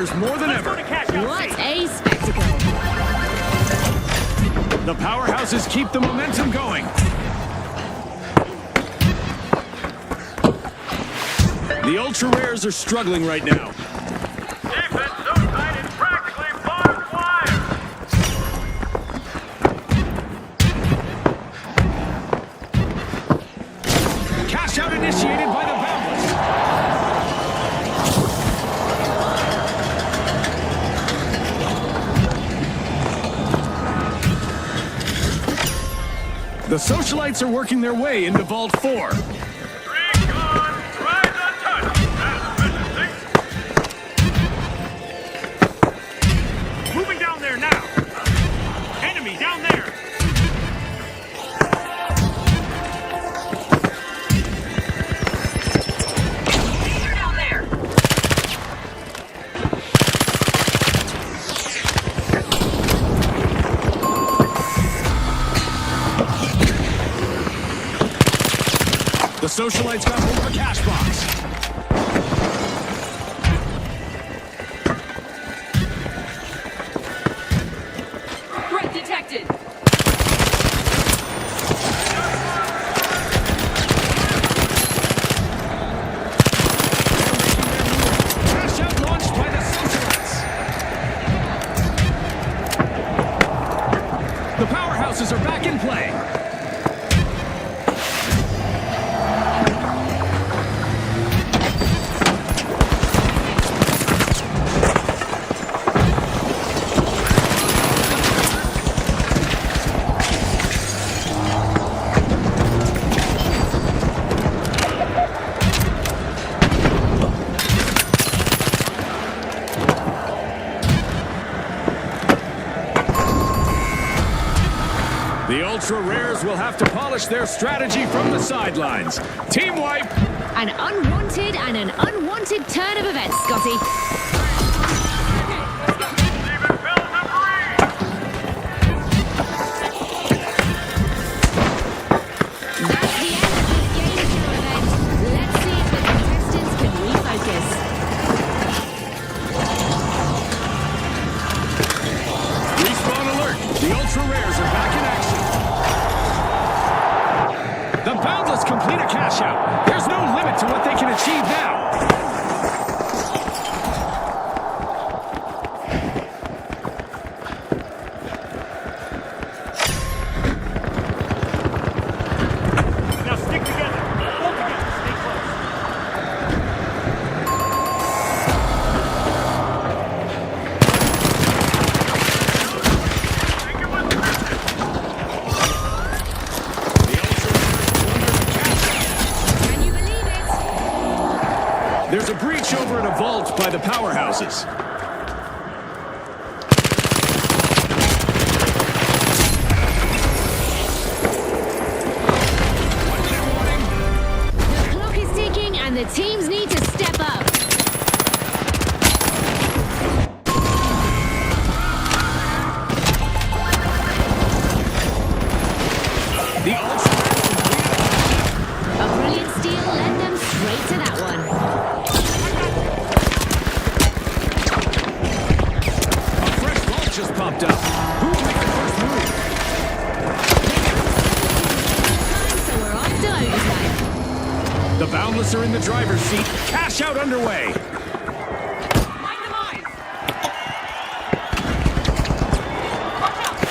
matters more than Let's go ever. to cash out What C. a spectacle! The powerhouses keep the momentum going. The ultra rares are struggling right now. Defense so tight it's practically barbed wire. Cash out initiated by the Boundless. The Socialites are working their way into Vault 4. Three gone. Rise untouched. That's efficiency. Moving down there now. Enemy down there. Danger down there. The Socialites got hold of a cash box. Threat detected. Cash out launched by the Socialites. The powerhouses are back in play. The ultra rares will have to polish their strategy from the sidelines. Team wipe. An unwanted and an unwanted turn of events, Scotty. Even Bill's a breeze. That's the end of this game show event. Let's see if the contestants can refocus. Respawn alert. The ultra rares are back in action. The Boundless complete a cash out. There's no limit to what they can achieve now. Now stick together. Hold together. Stay close. Take it with precision. The ultra rares wonder cash out. Can you believe it? There's a breach over at a vault by the powerhouses. The clock is ticking and the teams need to step up. The ultra rares complete A brilliant steal led them straight to that one. a fresh vault just popped up. Who will make the first move? So we're off to overtime. The Boundless are in the driver's seat. Cash out underway. Mind the mines. Watch out.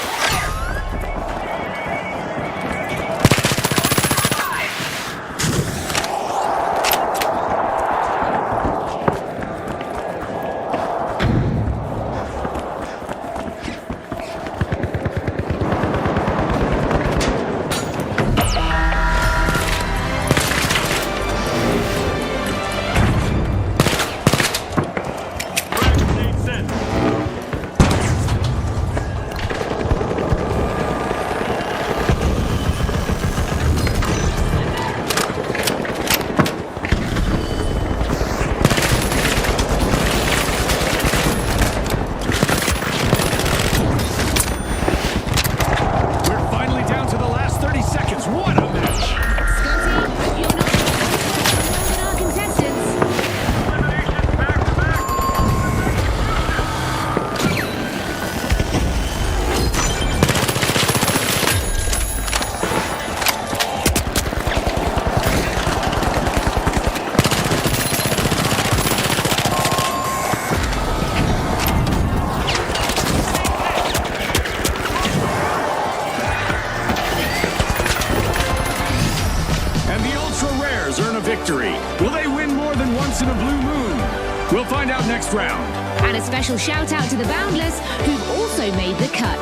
next round. And a special shout out to the Boundless, who've also made the cut.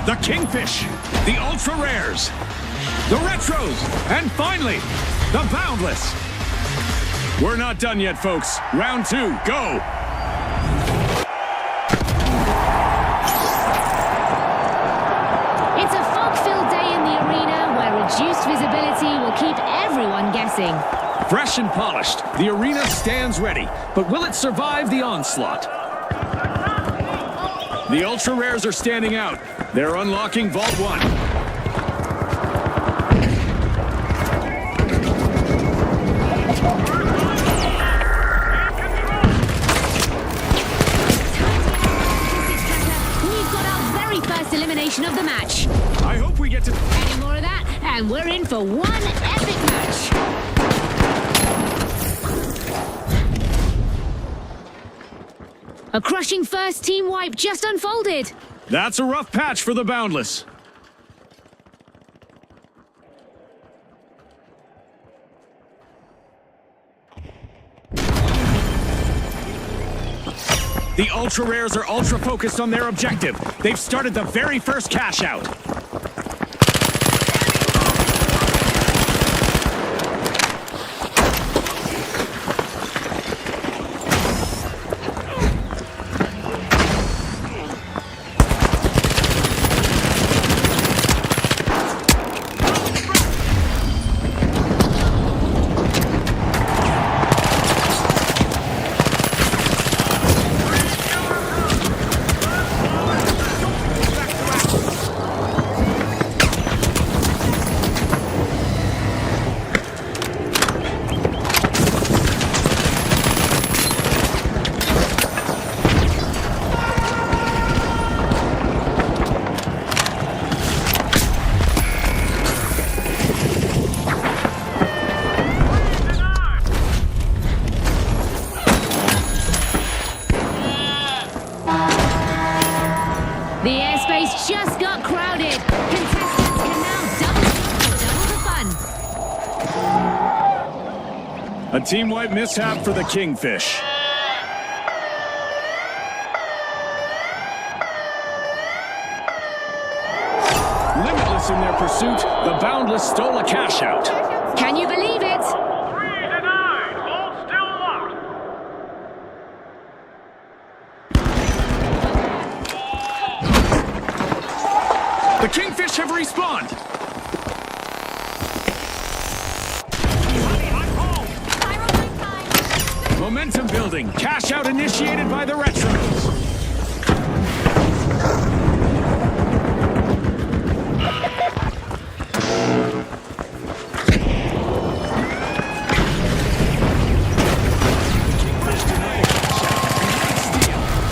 The Kingfish, the Ultra Rares, the Retros, and finally, the Boundless. We're not done yet, folks. Round 2, go! It's a fog-filled day in the arena where reduced visibility will keep everyone guessing. Fresh and polished, the arena stands ready, but will it survive the onslaught? The Ultra Rares are standing out. They're unlocking Vault 1. We've got our very first elimination of the match. I hope we get to... Any more of that, and we're in for one epic match. A crushing first team wipe just unfolded. That's a rough patch for the Boundless. The Ultra Rares are ultra focused on their objective. They've started the very first cash out. The airspace just got crowded. Contestants can now double the fun. A team wipe mishap for the Kingfish. Limitless in their pursuit, the Boundless stole a cash out. Can you believe it? 3 denied. Vault still locked. The Kingfish have respawned. Momentum building. Cash out initiated by the Retros.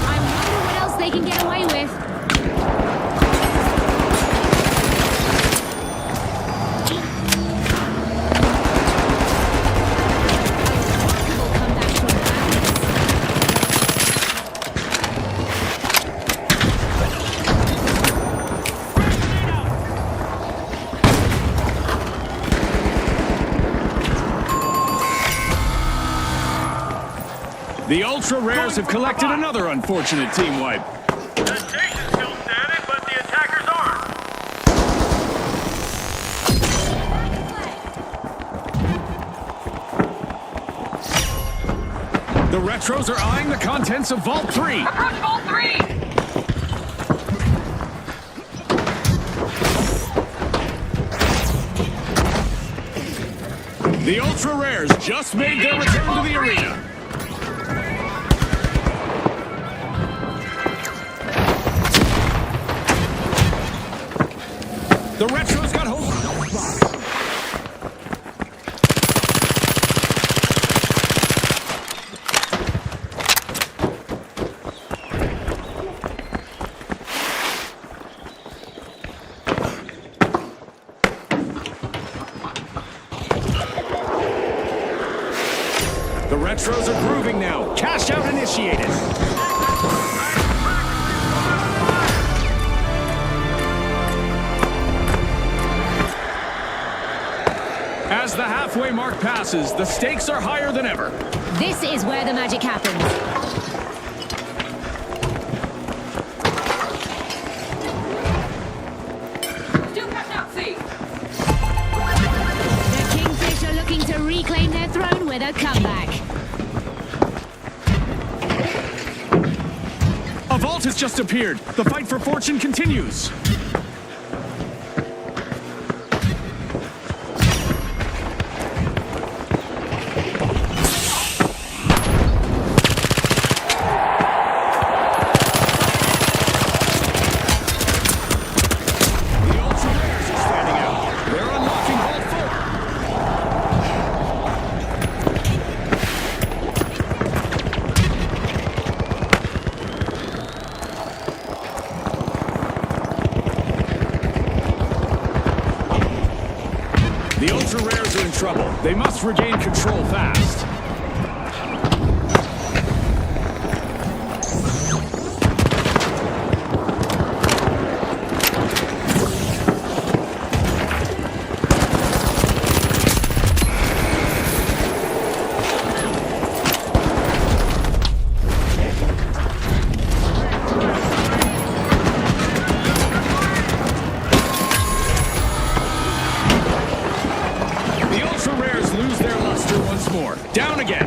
I wonder what else they can get away with. Remarkable comeback from the Boundless. The Ultra Rares have collected another unfortunate team wipe. The station's still standing, but the attackers aren't. The Retros are eyeing the contents of Vault 3. Approach Vault 3! The Ultra Rares just made their return to the arena. The Retros got hold of the box. The Retros are grooving now. Cash out initiated. As the halfway mark passes, the stakes are higher than ever. This is where the magic happens. Do cash out C. The Kingfish are looking to reclaim their throne with a comeback. A vault has just appeared. The fight for fortune continues. The Ultra Rares are standing out. They're unlocking Vault 4. The Ultra Rares are in trouble. They must regain control fast. The Ultra Rares lose their luster once more. Down again.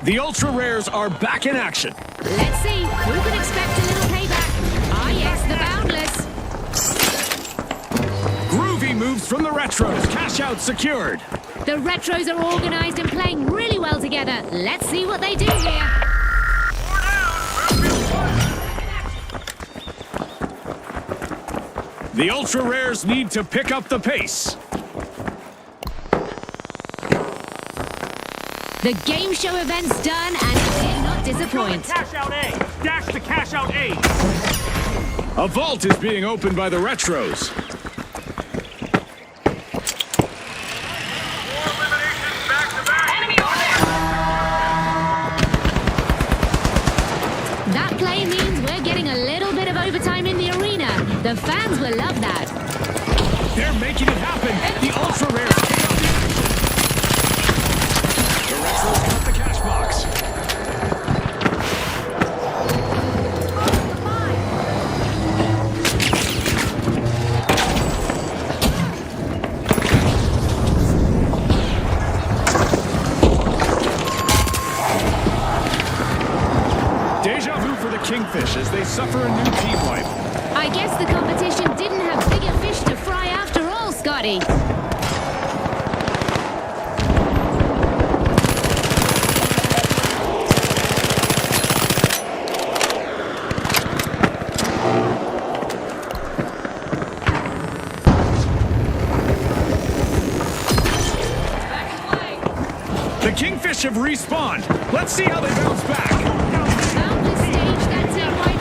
The Ultra Rares are back in action. Let's see, who can expect a little payback? Ah yes, the Boundless. Groovy moves from the Retros. Cash out secured. The Retros are organized and playing really well together. Let's see what they do here. The Ultra Rares need to pick up the pace. The game show event's done and it did not disappoint. Cash out A. Dash to cash out A. A vault is being opened by the Retros. Enemy over there. That play means we're getting a little bit of overtime in the arena. The fans will love that. They're making it happen. The Ultra Rares pick up the action. The Retros got the cash box. Deja vu for the Kingfish as they suffer a new team wipe. I guess the competition didn't have bigger fish to fry after all, Scotty. Back in play. The Kingfish have respawned. Let's see how they bounce back. Boundless stage that team wipe.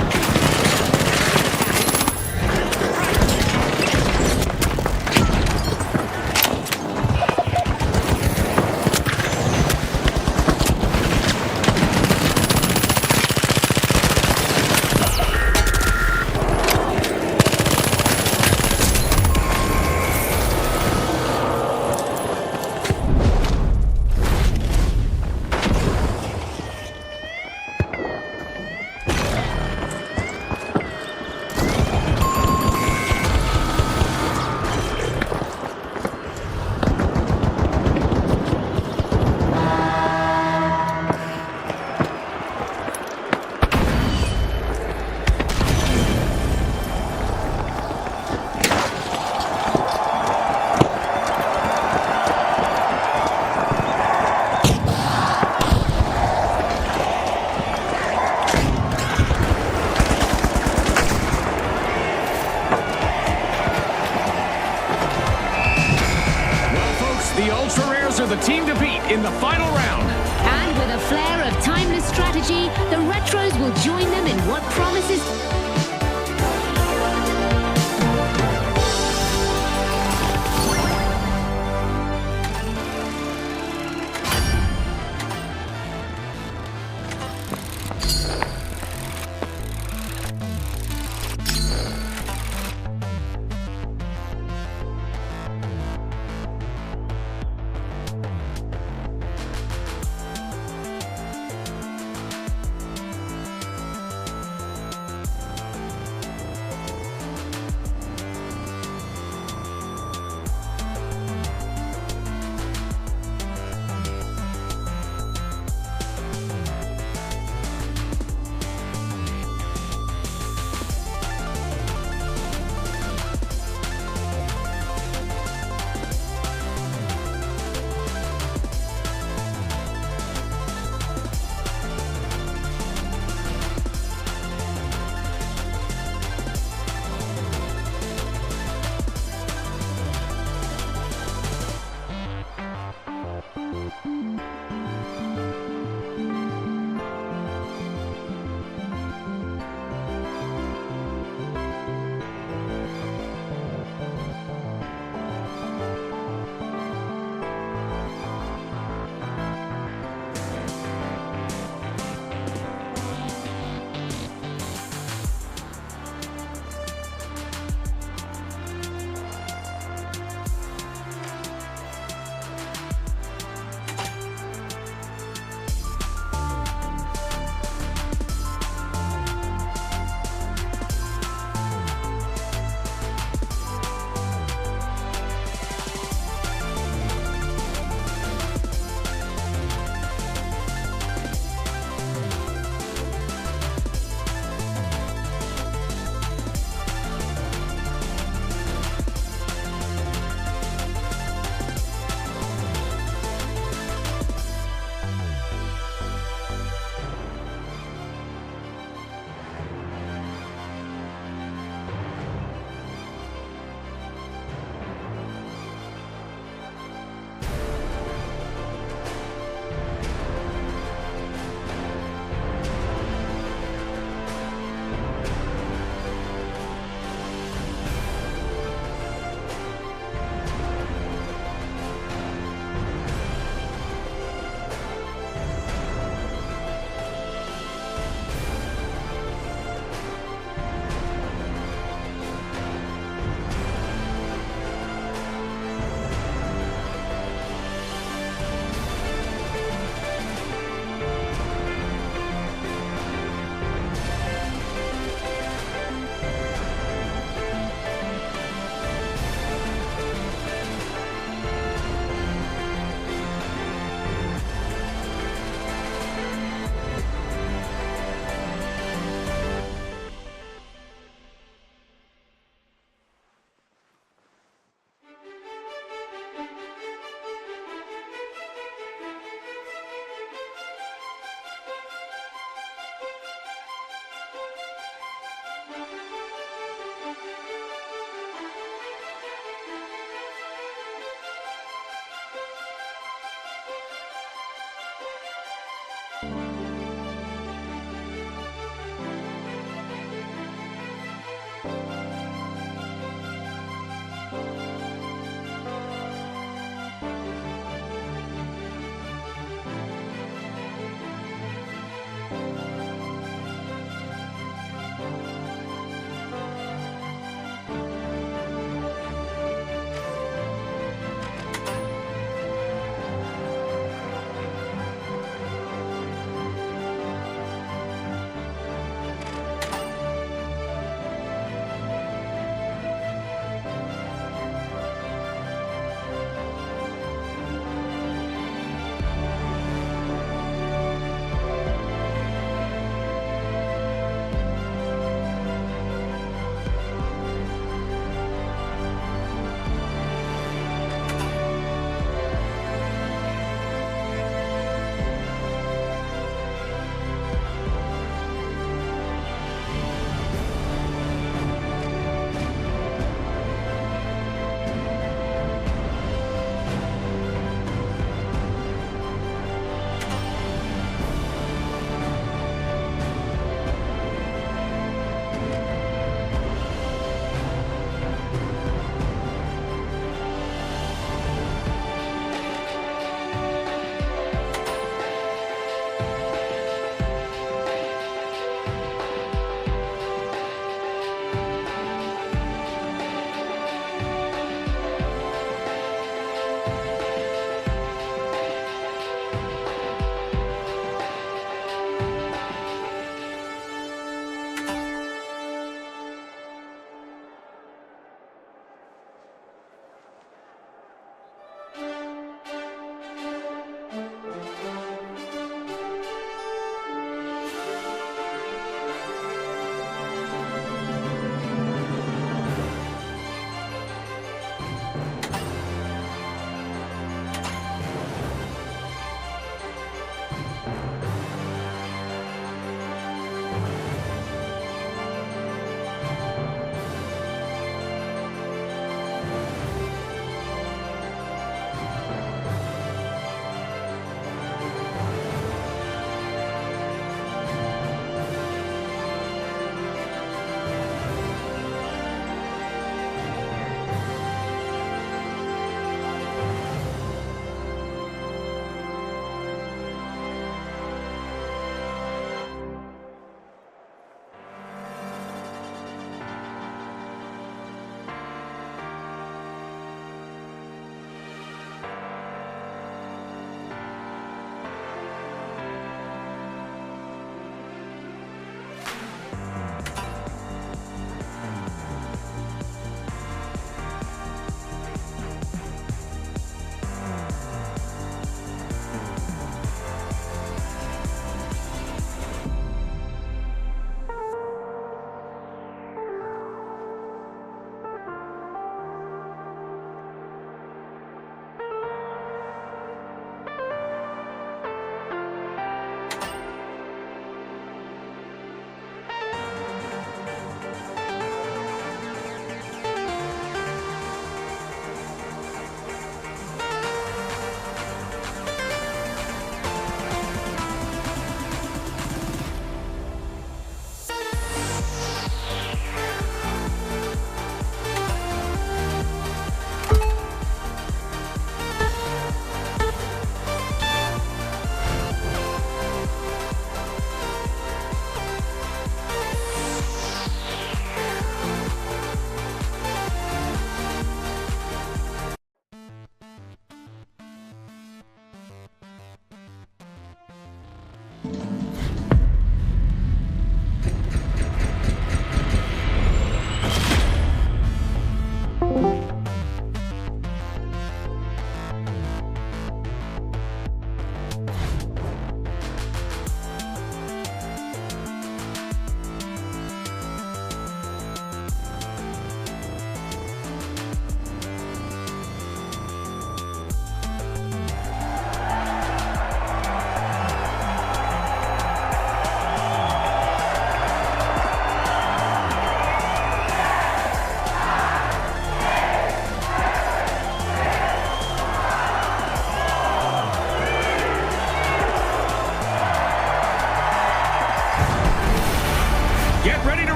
are the team to beat in the final round. And with a flair of timeless strategy, the Retros will join them in what promises...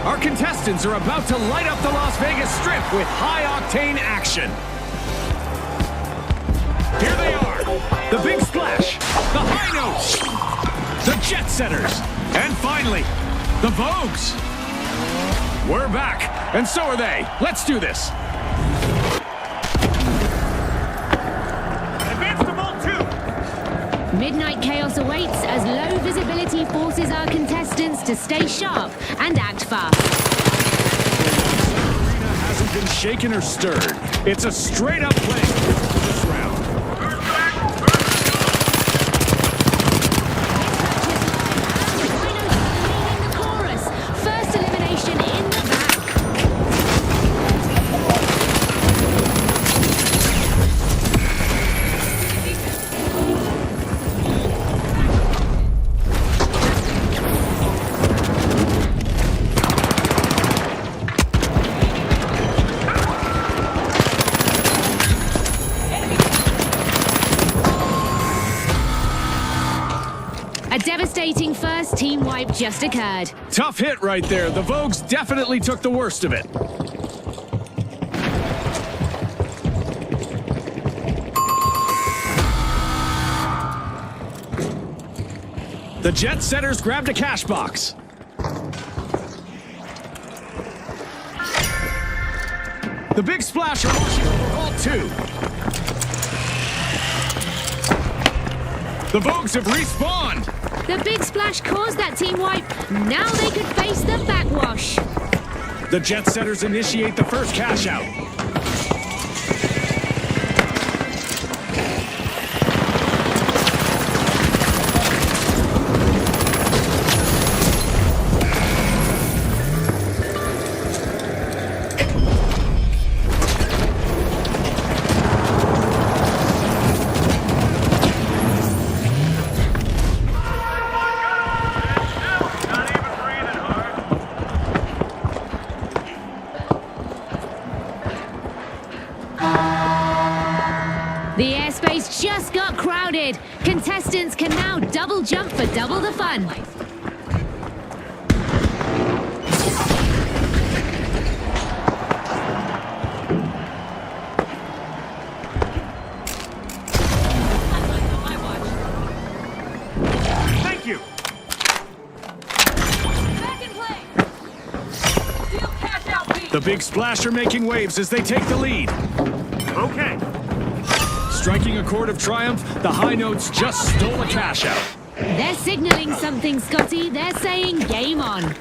Our contestants are about to light up the Las Vegas Strip with high-octane action. Here they are, the Big Splash, the High Notes, the Jet Setters, and finally, the Vogues. We're back, and so are they. Let's do this. Advance to Vault 2. Midnight chaos awaits as low visibility forces our contestants to stay sharp and act fast. The arena hasn't been shaken or stirred. It's a straight-up play for this round. First elimination in the back. A devastating first team wipe just occurred. Tough hit right there. The Vogues definitely took the worst of it. The Jet Setters grabbed a cash box. The Big Splash are watching over Vault 2. The Vogues have respawned. The Big Splash caused that team wipe. Now they could face the backwash. The Jet Setters initiate the first cash out. The airspace just got crowded. Contestants can now double jump for double the fun. Thank you. Back in play. Deal cash out B. The Big Splash are making waves as they take the lead. Okay. Striking a chord of triumph, the High Notes just stole a cash out. They're signaling something, Scotty. They're saying game on.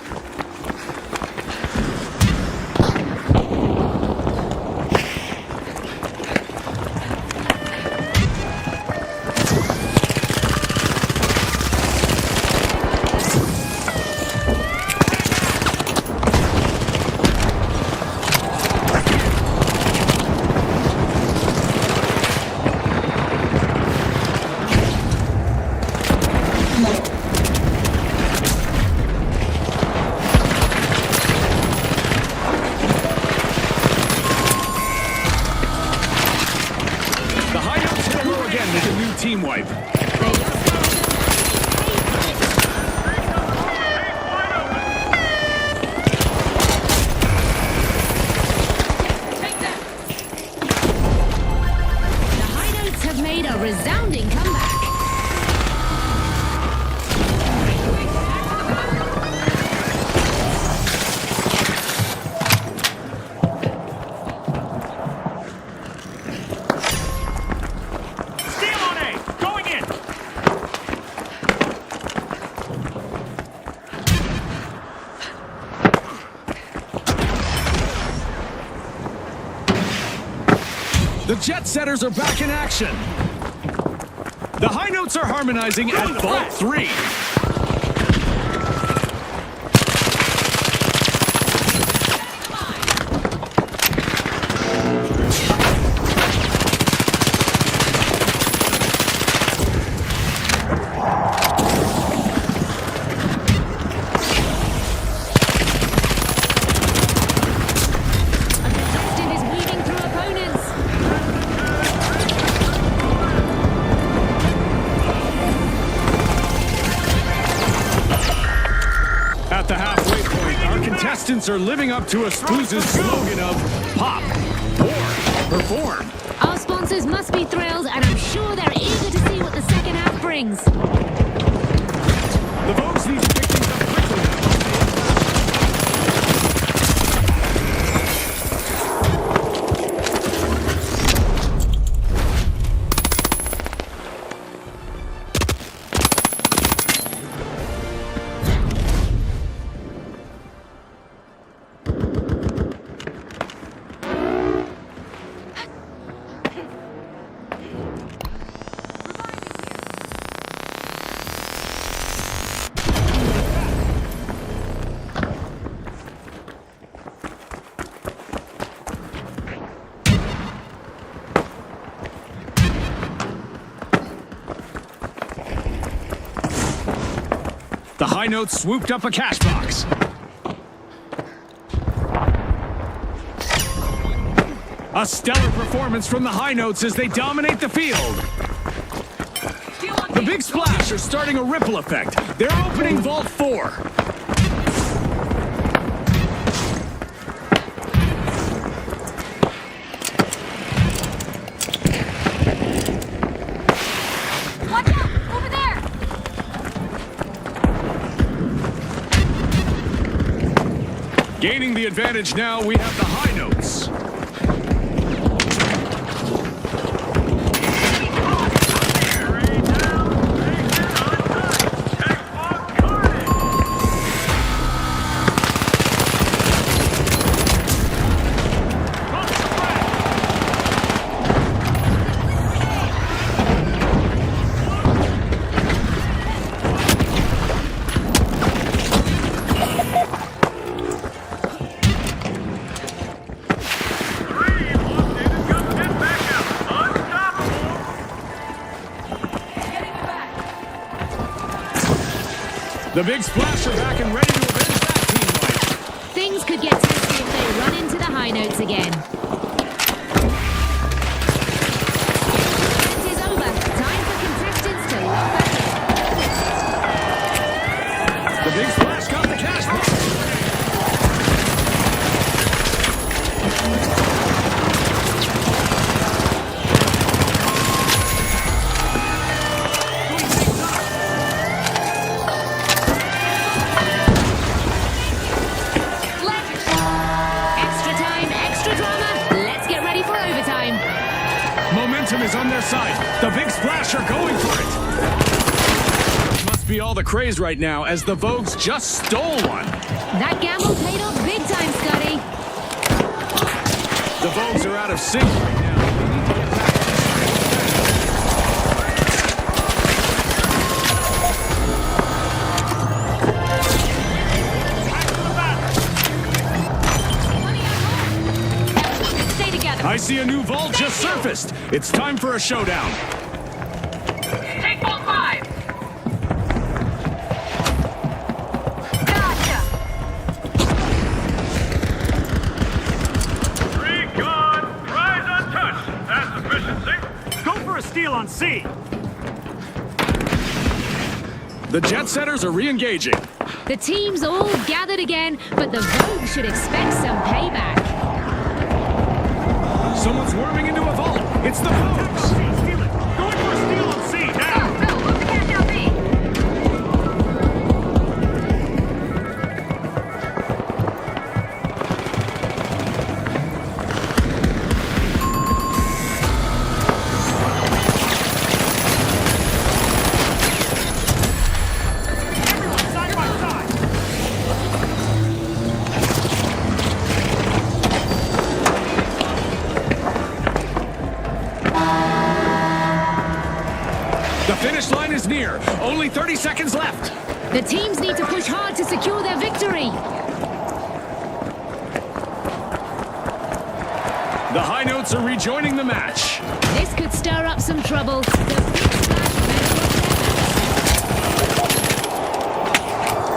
Team wipe. Take that. The High Notes have made a resounding comeback. Steal on A. Going in. The Jet Setters are back in action. The High Notes are harmonizing at Vault 3. A contestant is weaving through opponents. are living up to a exclusive slogan of pop, pour, perform. Our sponsors must be thrilled, and I'm sure they're eager to see what the second half brings. The Vogues need to pick things up quickly now. The High Notes swooped up a cash box. A stellar performance from the High Notes as they dominate the field. The Big Splash are starting a ripple effect. They're opening Vault 4. Watch out! Over there! Gaining the advantage now, we have the High Notes. The Big Splash are back and ready to avenge that team fight. Things could get testy if they run into the High Notes again. It is over. Time for contestants to lock back in. The Big Splash got the cash box. Extra time, extra drama. Let's get ready for overtime. Momentum is on their side. The Big Splash are going for it. Must be all the craze right now as the Vogues just stole one. That gamble paid off big time, Scotty. The Vogues are out of sync right now. They need to get back. Stay together. I see a new vault just surfaced. It's time for a showdown. Take Vault 5. Gotcha. Recon! Prize untouched! That's efficiency! Go for a steal on C! The Jet Setters are re-engaging. The team's all gathered again, but the Vogue should expect some payback. Someone's worming into a vault. It's the Vogues. Steal it! Going for a steal on C, now! Bill, move the cash out B. Everyone, side by side! The finish line is near. Only 30 seconds left. The teams need to push hard to secure their victory. The High Notes are rejoining the match. This could stir up some trouble. The Big Splash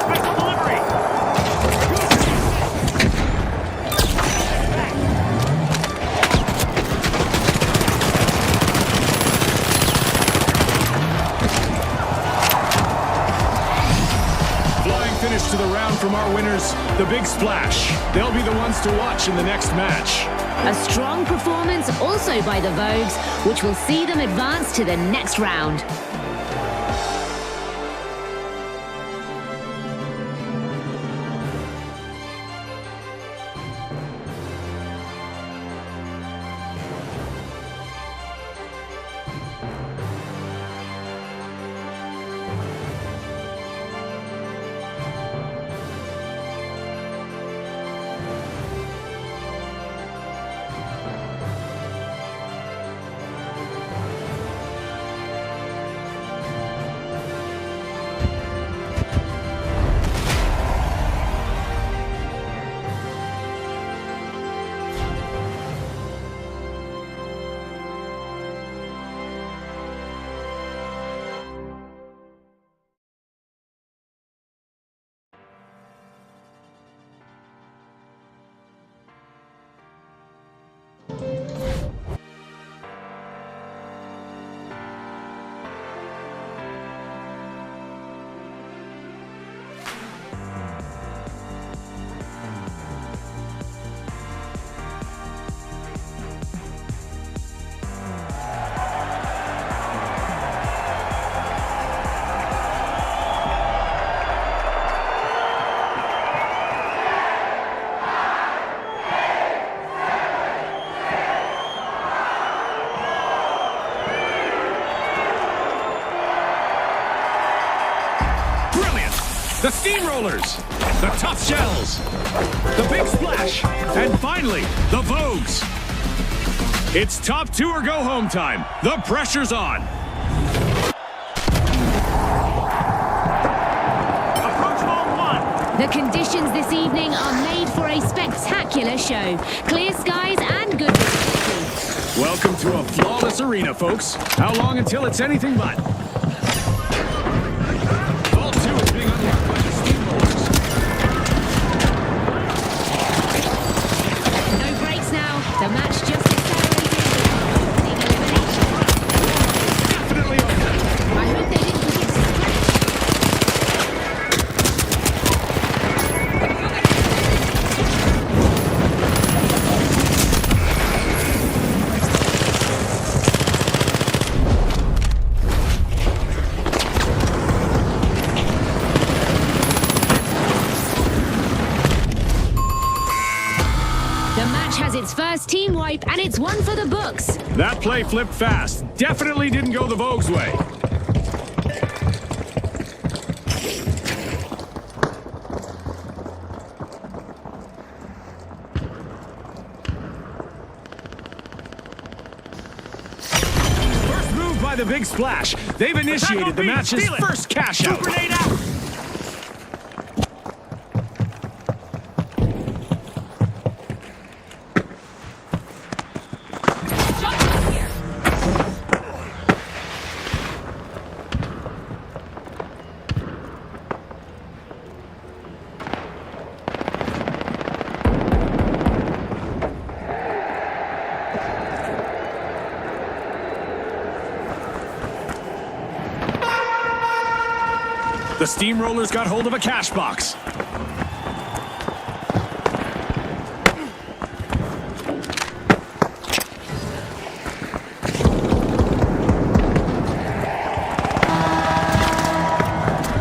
Special delivery! Flying finish to the round from our our winners, the Big Splash. They'll be the ones to watch in the next match. A strong performance also by the Vogues, which will see them advance to the next round. The Steamrollers, the Tough Shells, the Big Splash, and finally, the Vogues. It's top two or go home time. The pressure's on. Approach hole one. The conditions this evening are made for a spectacular show. Clear skies and good visibility. Welcome to a flawless arena, folks. How long until it's anything but? Vault 2 is being unlocked by the Steamrollers. No breaks now. The match just accelerated. Opening elimination. Definitely okay. I hope they didn't forget to stretch. The match has its first team wipe, and it's one for the books. That play flipped fast. Definitely didn't go the Vogues' way. First move by the Big Splash. They've initiated the match's first cash out. Grenade out. Shotgun here. The Steamrollers got hold of a cash box.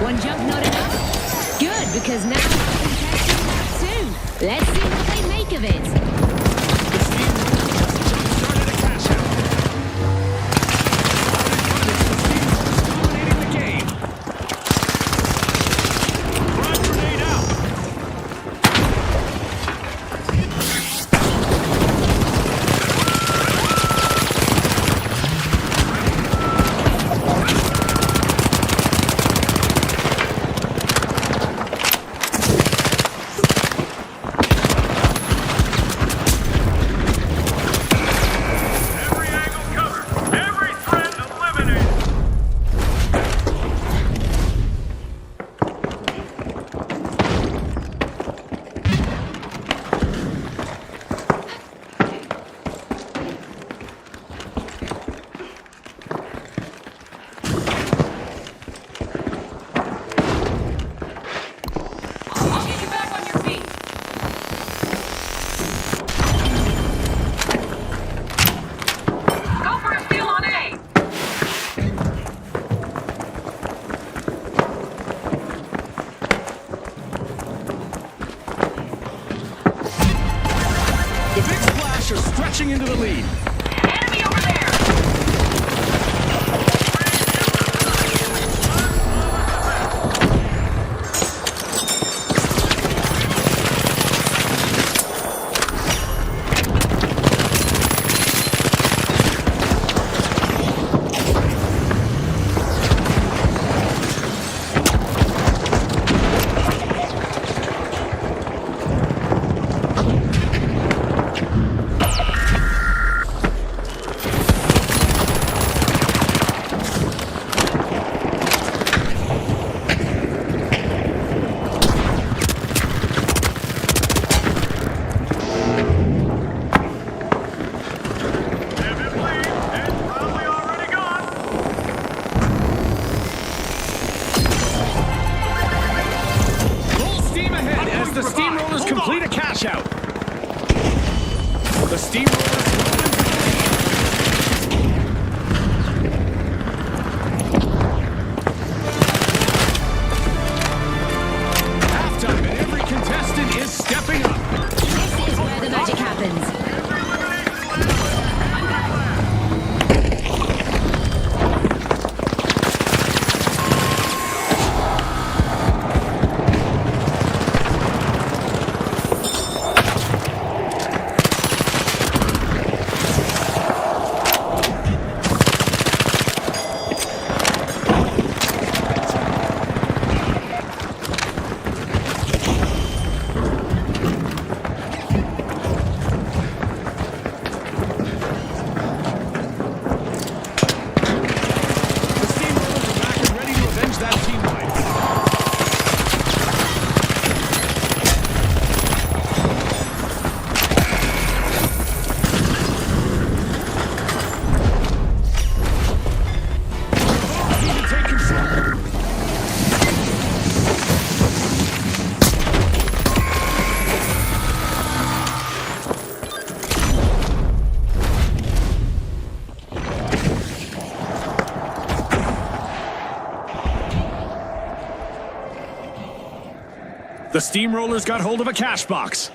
One jump not enough? Good, because now we're contesting that too. Let's see what they make of it. The Steamrollers just started a cash out. Dominating the game. Front grenade out. lead. Enemy over there! Full steam ahead as the Steamrollers complete a cash out. The Steamrollers halftime, and every contestant is stepping up. This is where the magic happens. The Steamrollers are back and ready to avenge that team wipe. Need to take control. The Steamrollers got hold of a cash box.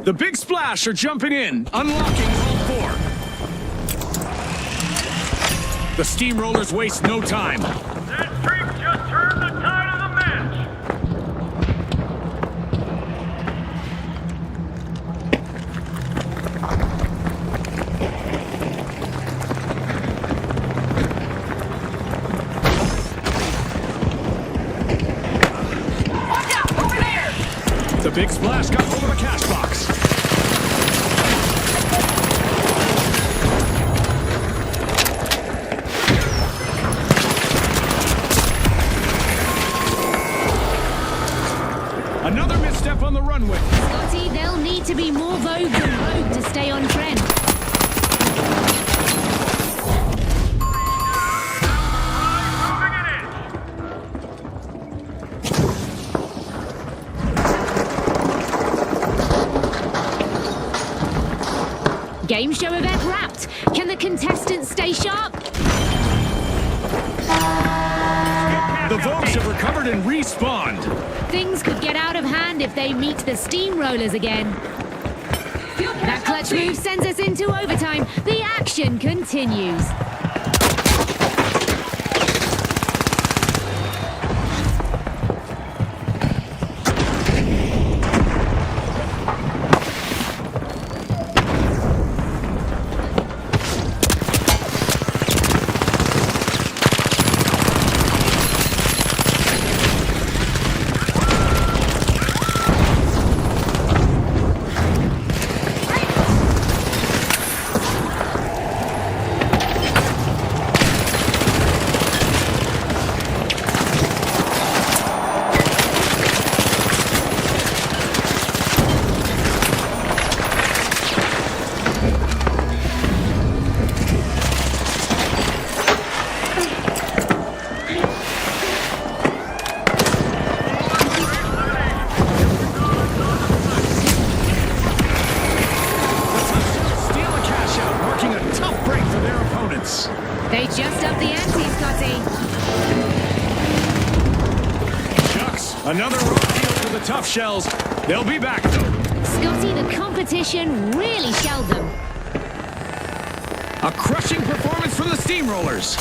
The Big Splash are jumping in, unlocking all four. The Steamrollers waste no time. That streak just turned the tide of the match. Watch out! Over there! The Big Splash got hold of a cash box. Another misstep on the runway. Scotty, they'll need to be more Vogue than Rogue to stay on trend. Moving it in. Game show event wrapped. Can the contestants stay sharp? The Vogues have recovered and respawned. Things could get out of hand if they meet the Steamrollers again. That clutch move sends us into overtime. The action continues. Another raw deal for the tough shells. They'll be back, though. Scotty, the competition really shelled them. A crushing performance from the Steamrollers.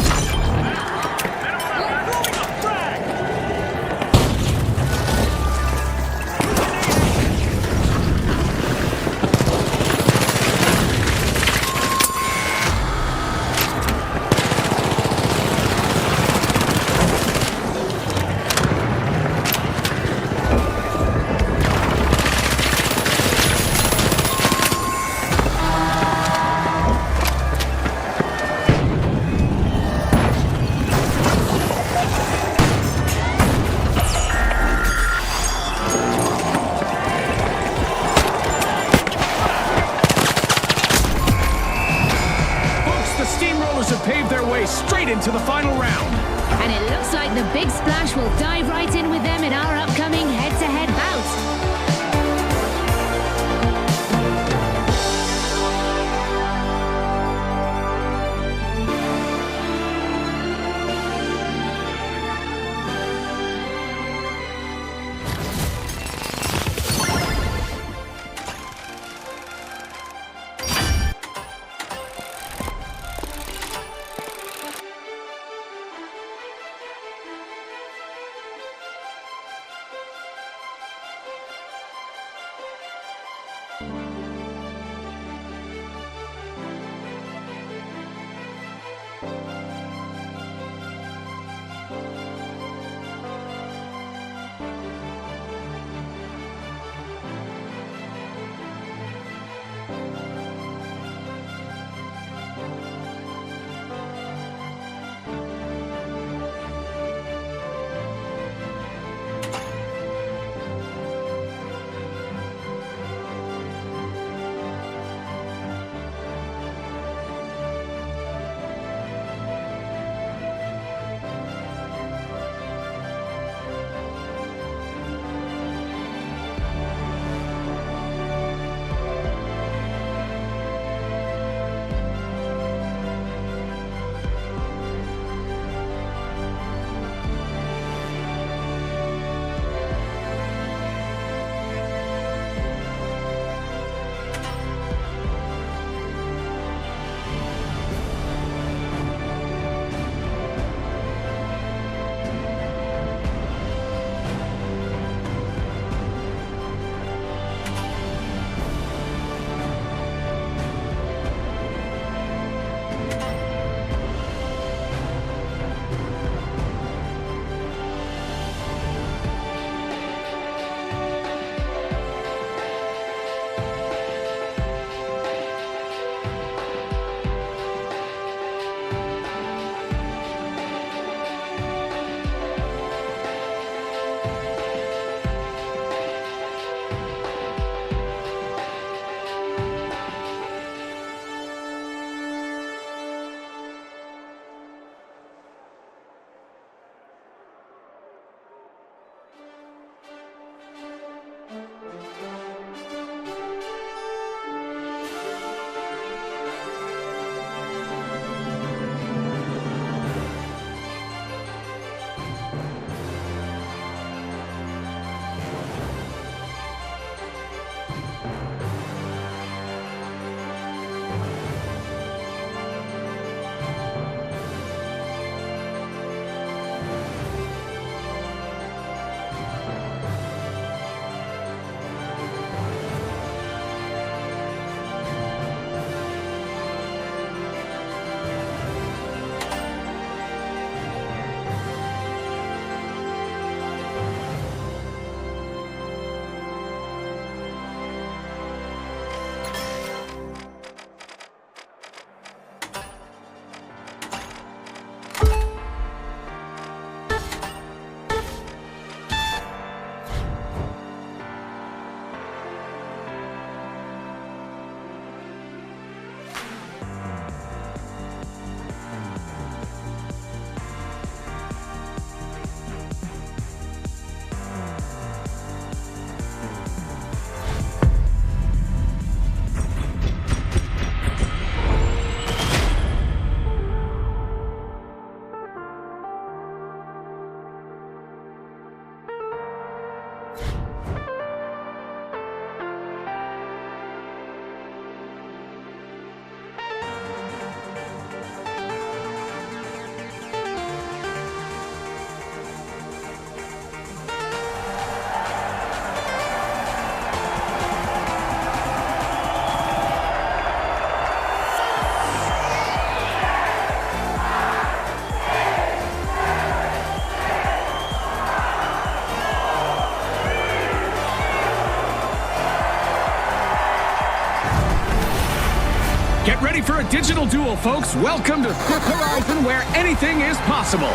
Get ready for a digital duel, folks. Welcome to Fifth Horizon, where anything is possible.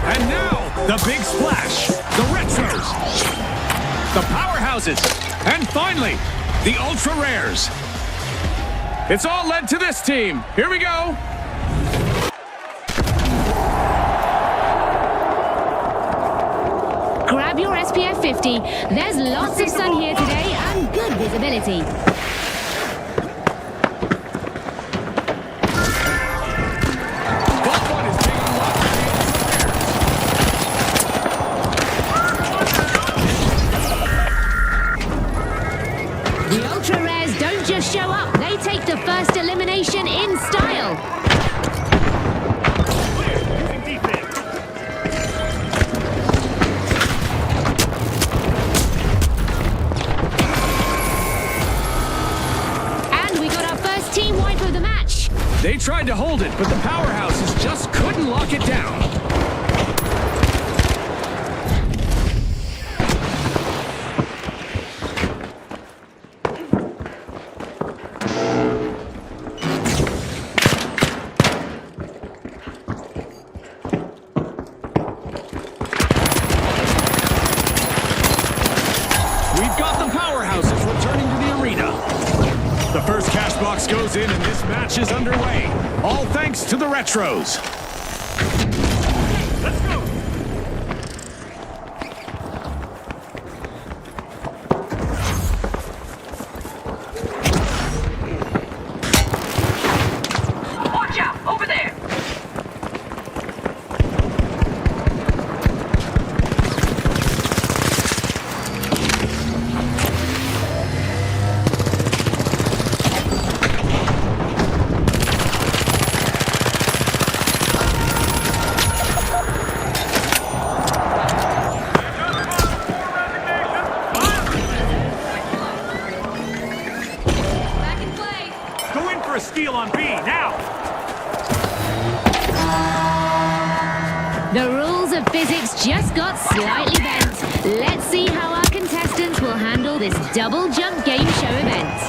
And now, the big splash. The Retros. The Powerhouses. And finally, the Ultra Rares. It's all led to this team. Here we go. Grab your SPF 50. There's lots of sun here today and good visibility. Vault 1 is being unlocked by The Ultra Rares don't just show up, they take the first elimination in style. Using defense. And we got our first team wipe of the match. They tried to hold it, but the Powerhouses just couldn't lock it down. We've got the Powerhouses returning to the arena. The first cash box goes in and this match is underway. All thanks to the Retros. Let's go. Watch out! Over there! Back in play! Go in for a steal on B, now! The rules of physics just got slightly bent. Let's see how our contestants will handle this double jump game show event.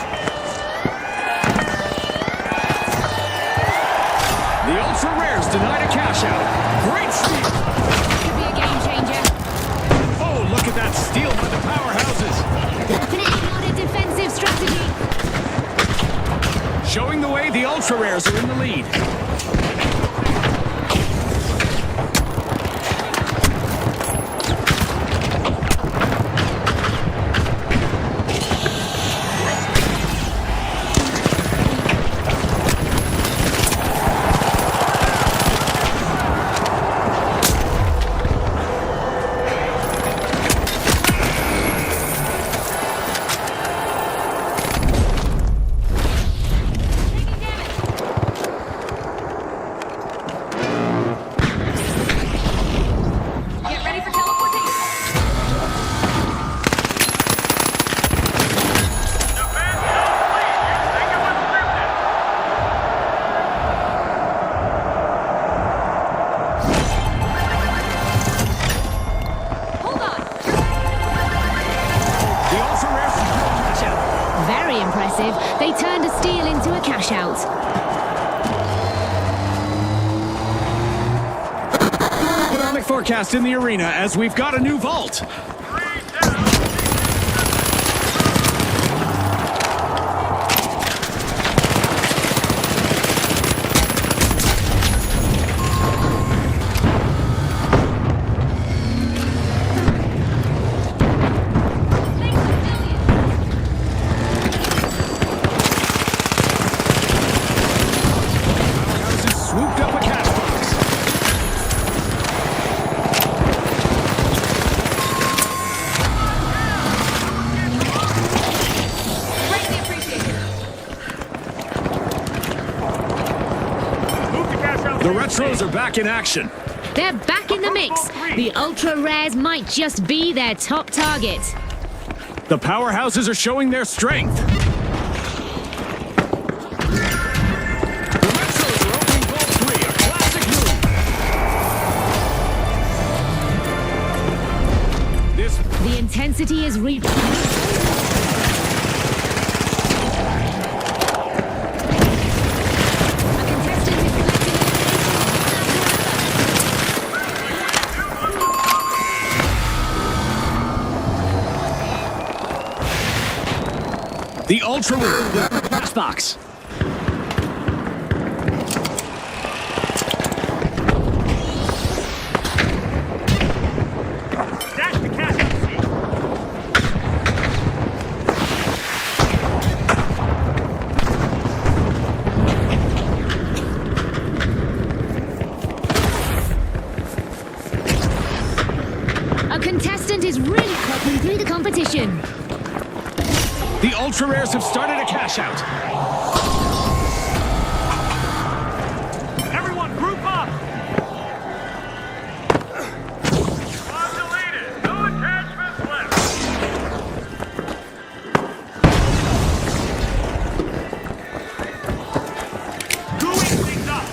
The Ultra Rares denied a cash out. Great steal. Could be a game changer. Oh, look at that steal by the Powerhouses. Definitely not a defensive strategy. Showing the way, the Ultra Rares are in the lead. Get ready for teleportation! Hold on! The Ultra Rares secure a cash out. Very impressive. They turned a steal into a cash out. Economic forecast in the arena as we've got a new vault. Powerhouses swooped up a cash box. Greatly appreciated! Move the cash out. The Retros are back in action. They're back in the mix. The Ultra Rares might just be their top target. The Powerhouses are showing their strength. The Retros are opening Vault 3, a classic move. The intensity is reached. The Ultra will grab the pass box. Dash the cash out C. A contestant is really popping through the competition. The Ultra Rares have started a cash out. Everyone, group up! Deleted. No attachments left. Gooing things up.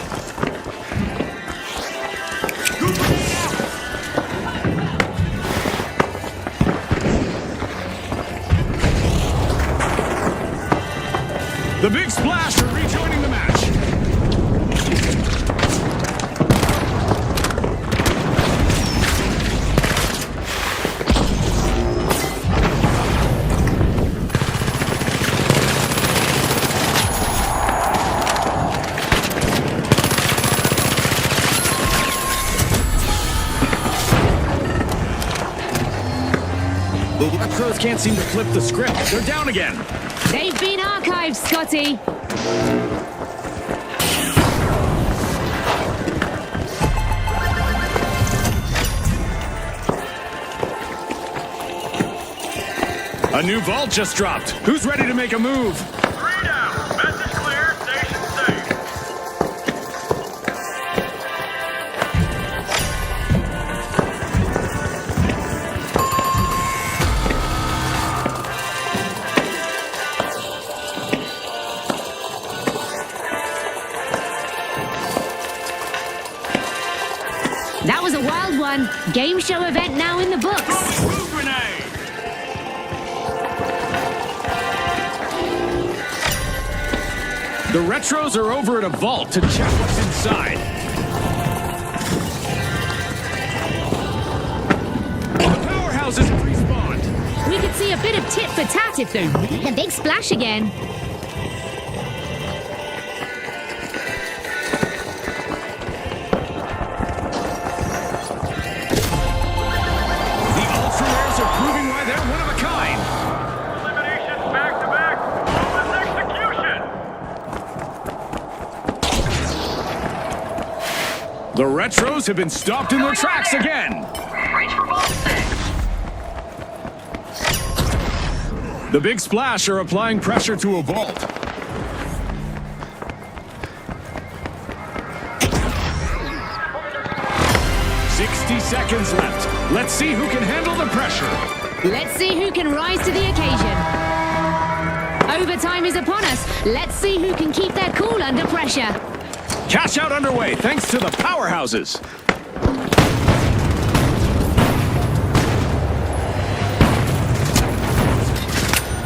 Gooping it out. The Big Splash are rejoining the match. The Retros can't seem to flip the script. They're down again. They've been archived, Scotty. A new vault just dropped. Who's ready to make a move? 3 down. Message clear. Station safe. That was a wild one. Game show event now in the books. Move grenade. The Retros are over at a vault to check what's inside. The powerhouses have respawned. We could see a bit of tit for tat if they're the Big Splash again. The Ultra Rares are proving why they're one of a kind. Eliminations back to back. Flawless execution. The Retros have been stopped in their tracks again. Reach for ball 6. The Big Splash are applying pressure to a vault. Seconds left. Let's see who can handle the pressure. Let's see who can rise to the occasion. Overtime is upon us. Let's see who can keep their cool under pressure. Cash out underway thanks to the powerhouses.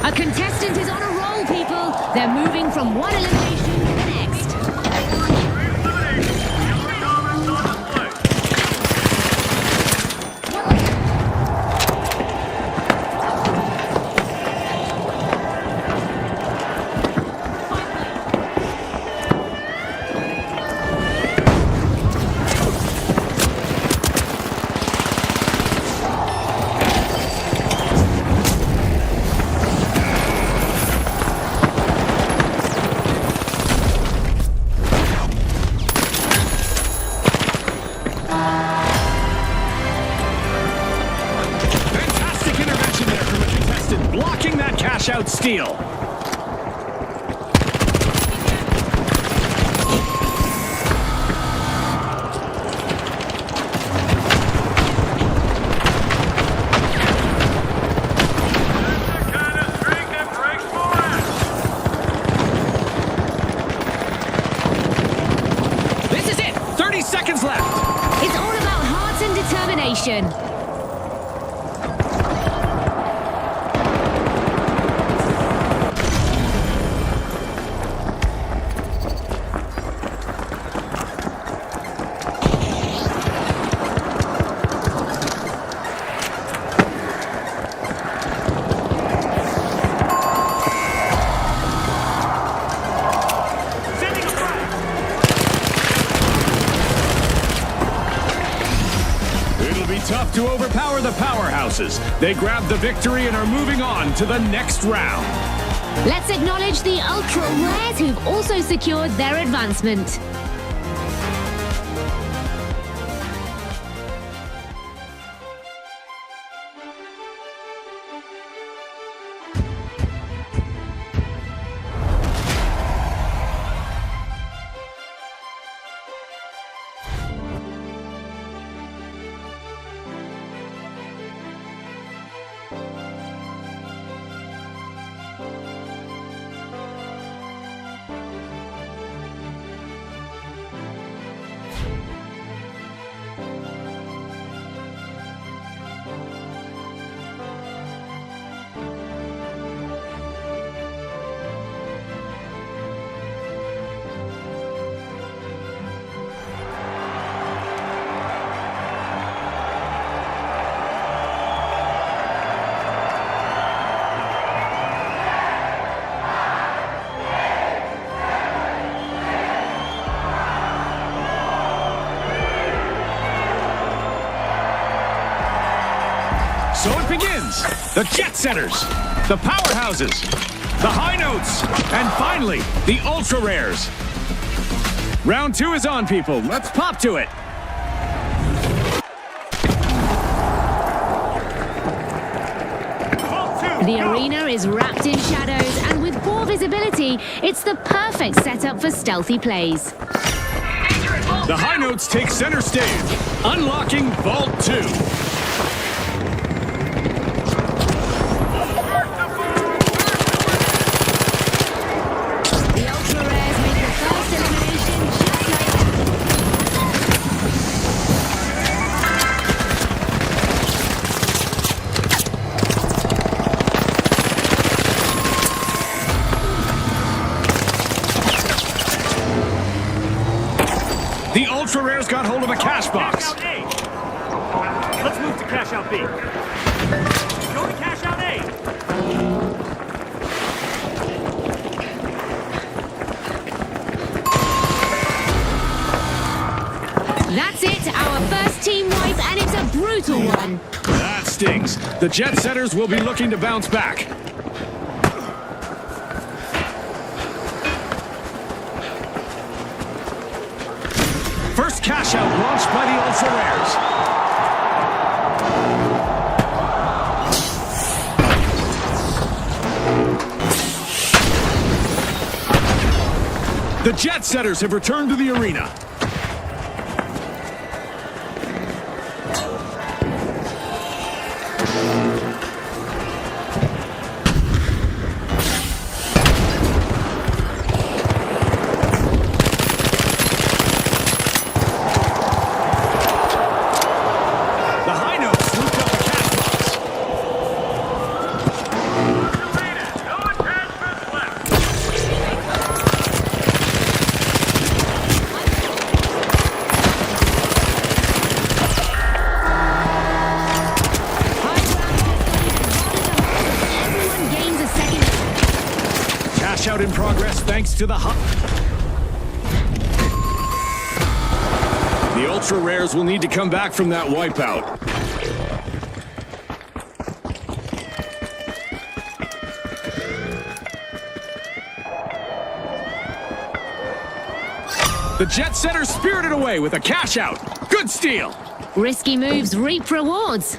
A contestant is on a roll, people. They're moving from one elimination to the next. Eliminations. The only comments on display. Fantastic intervention there from a contestant, blocking that cash out steal. This is it. 30 seconds left. It's all about heart and determination. It'll be tough to overpower the powerhouses. They grabbed the victory and are moving on to the next round. Let's acknowledge the Ultra Rares who've also secured their advancement. So it begins. The Jet Setters, the Powerhouses, the High Notes, and finally, the Ultra Rares. Round 2 is on, people. Let's pop to it. The arena is wrapped in shadows, and with poor visibility, it's the perfect setup for stealthy plays. The High Notes take center stage, unlocking Vault 2. The Ultra Rares make the first elimination just like that. The Ultra Rares got hold of a cash box. Cash out A. Let's move to cash out B. Go to cash out A. That's it, our first team wipe, and it's a brutal one. That stings. The Jet Setters will be looking to bounce back. First cash out launched by the Ultra Rares. The Jet Setters have returned to the arena. The High Notes swooped up the cash box. No attachments left. Everyone gains a second. Cash out in progress thanks to the The Ultra Rares will need to come back from that wipeout. The Jet Setters spirited away with a cash out. Good steal. Risky moves reap rewards.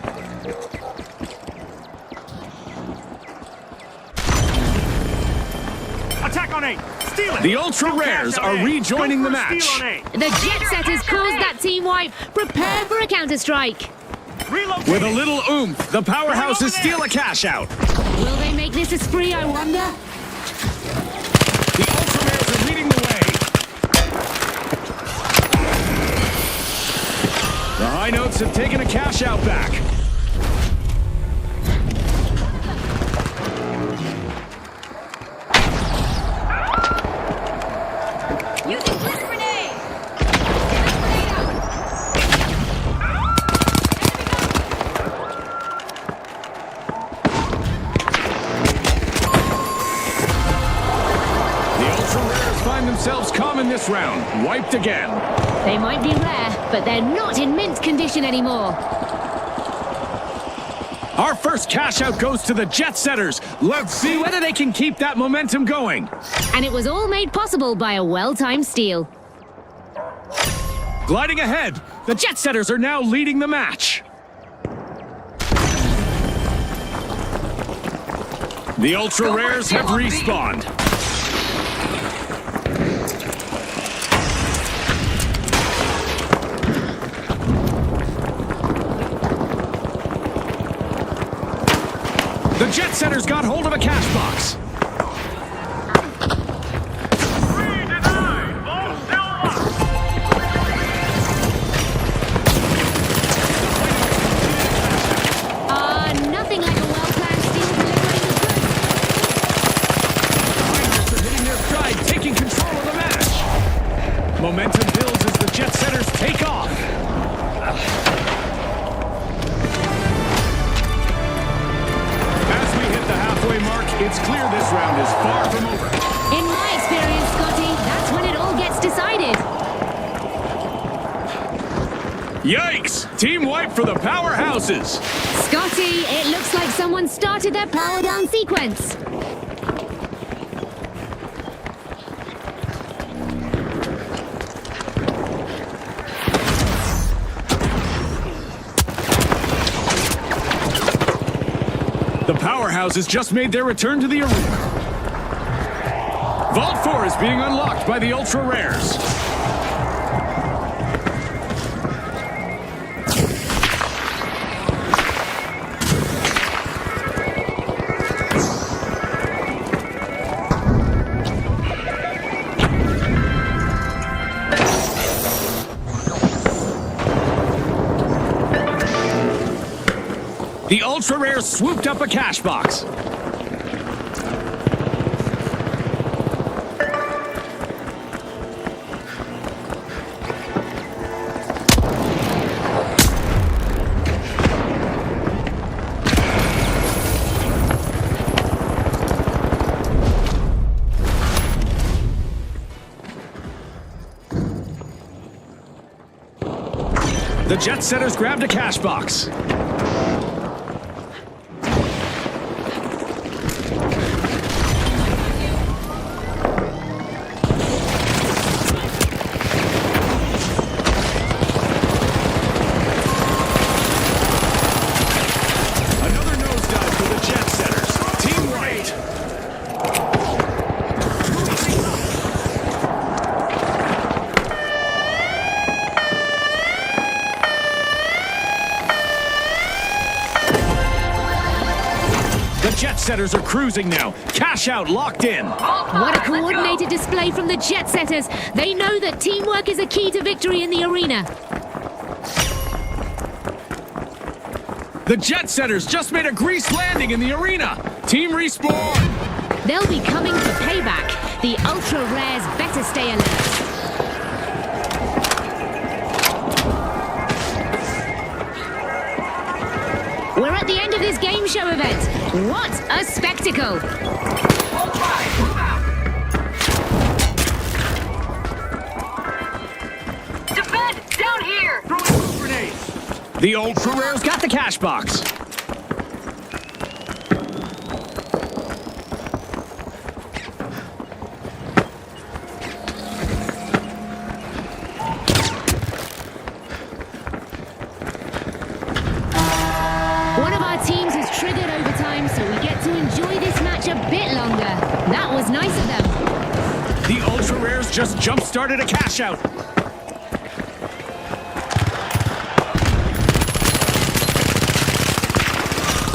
Attack on A. Steal it. The Ultra Go cash Rares out are A. rejoining Go the for a match. steal on A. The Jet Setters caused that team wipe. Prepare for a counter-strike. Relocate. With a little oomph, the powerhouses steal a cash out. Will they make this a spree, I wonder? The Ultra Rares are leading the way. The High Notes have taken a cash out back. Using blitz grenade! Blitz grenade out! The Ultra Rares find themselves common in this round. Wiped again. They might be rare, but they're not in mint condition anymore. Our first cash out goes to the Jet Setters. Let's see whether they can keep that momentum going. And it was all made possible by a well-timed steal. Gliding ahead, the Jet Setters are now leading the match. The Ultra Rares have respawned. The Jet Setters got hold of a cash box. Nothing like a well-planned steal delivering the goods. They're hitting their stride, taking control of the match. Momentum builds as the Jet Setters take off. As we hit the halfway mark, it's clear this round is far from over. In my experience, Scotty, that's when it all gets decided. Yikes! Team wipe for the powerhouses. Scotty, it looks like someone started their power down sequence. The powerhouses just made their return to the arena. Vault 4 is being unlocked by the Ultra Rares. The Ultra Rares swooped up a cash box. The Jet Setters grabbed a cash box. Another nosedive for the Jet Setters. Team White. The Jet Setters are cruising now. Cash out locked in. What a coordinated display from the Jet Setters. They know that teamwork is a key to victory in the arena. The Jet Setters just made a grease landing in the arena. Team respawn. They'll be coming for payback. The Ultra Rares better stay alert. We're at the end of this game show event. What a spectacle! Defend! Down here! Throwing grenades. The Ultra Rares got the cash box. One of our teams has triggered overtime, so we get to enjoy this match a bit longer. That was nice of them. The Ultra Rares just jump-started a cash out.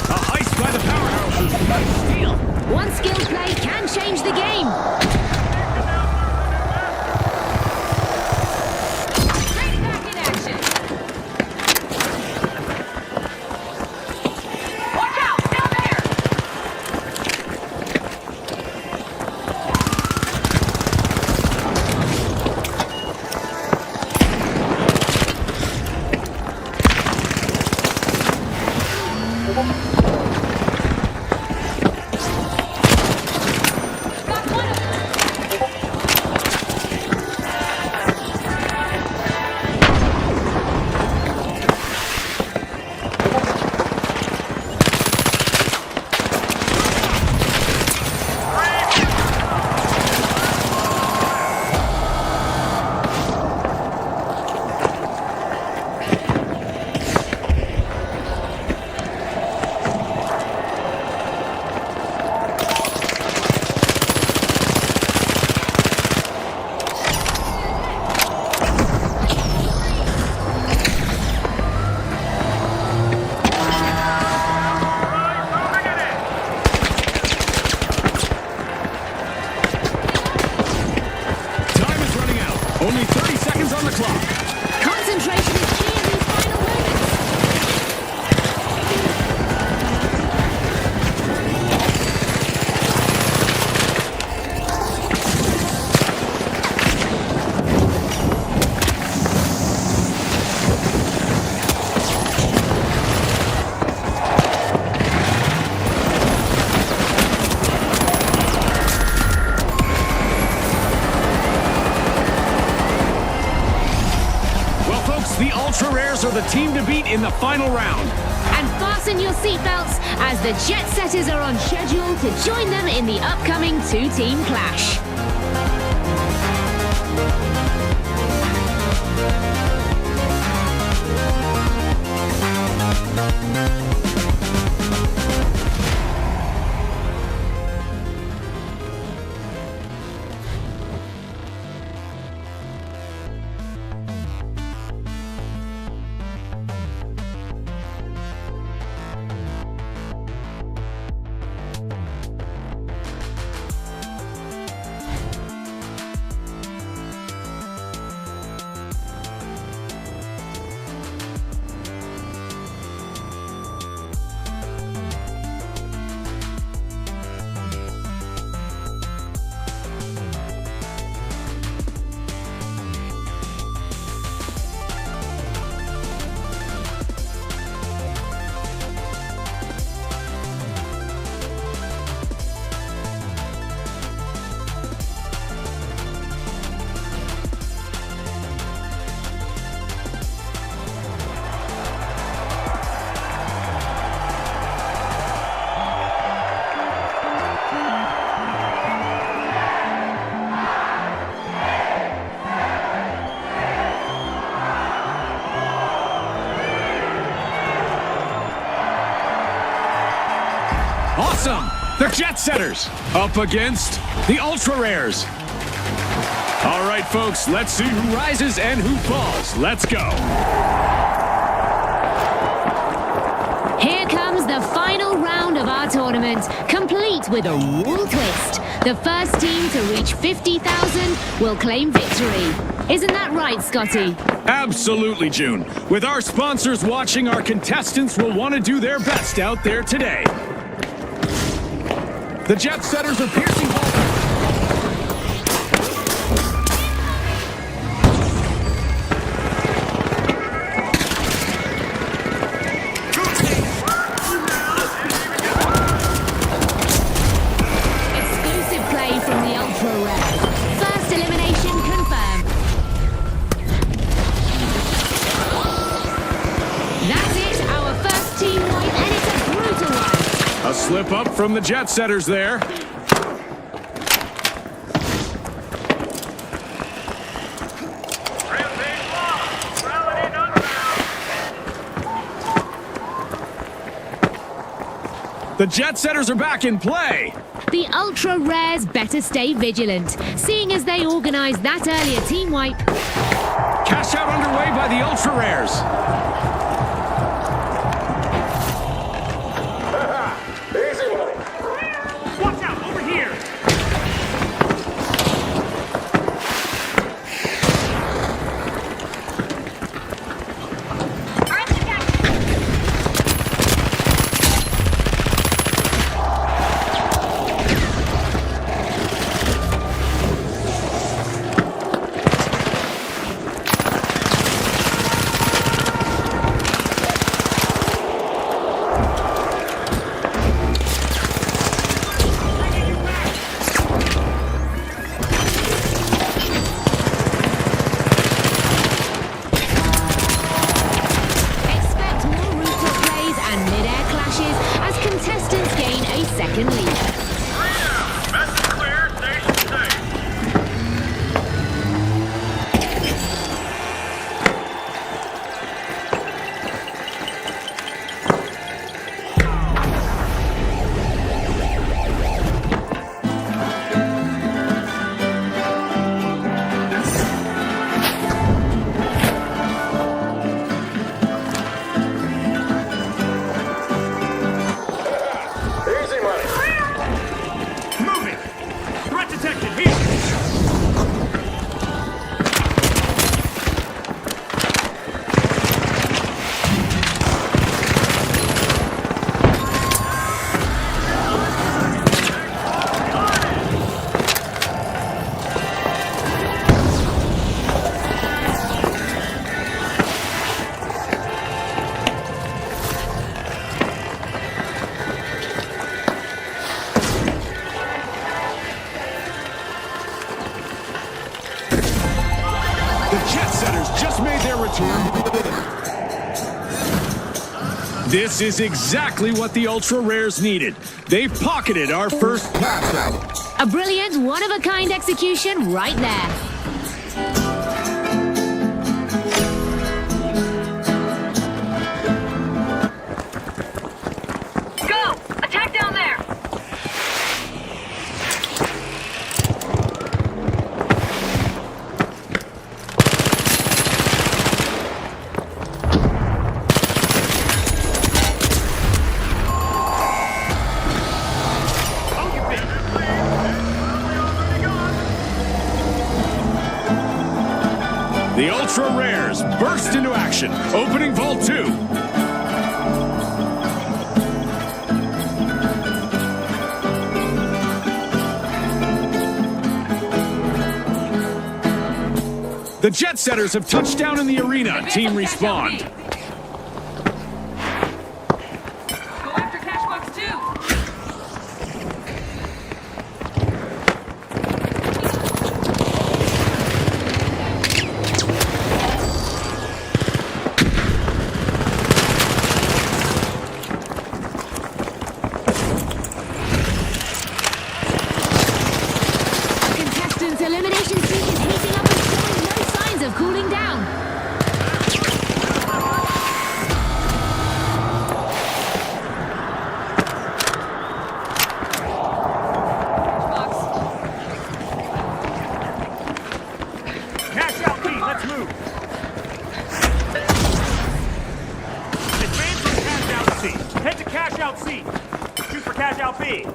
A heist by the powerhouses. Nice steal. One skill play can change the game. Right back in action! Watch out! Down there! Got one of them! the team to beat in the final round. And fasten your seatbelts as the Jet Setters are on schedule to join them in the upcoming two-team clash. Awesome! The Jet Setters up against the Ultra Rares. All right, folks, let's see who rises and who falls. Let's go. Here comes the final round of our tournament, complete with a rule twist. The first team to reach 50,000 will claim victory. Isn't that right, Scotty? Absolutely, June. With our sponsors watching, our contestants will want to do their best out there today. The Jet Setters are piercing ball. Exclusive play from the Ultra Rare. First elimination confirmed. That's it, our first team wipe, and it's a brutal one. A slip up from the Jet Setters there. The Jet Setters are back in play. The Ultra Rares better stay vigilant, seeing as they organised that earlier team wipe. Cash out underway by the Ultra Rares. Watch out, over here! Expect more rooftop plays and mid-air clashes as contestants gain a second lead. Message clear, station safe. Easy money. This is exactly what the Ultra Rares needed. They've pocketed our first Cash out. A brilliant, one-of-a-kind execution right there. Go! Attack down there! Oh, you big. The Ultra Rares burst into action, opening Vault 2. The Jet Setters have touched down in the arena. Team Respawn. Go after cash box 2! Contestants' elimination streak is heating up and showing no signs of cooling down. Box. Cash out B, let's move. Advance from cash out C. Head to cash out C. Shoot for cash out B.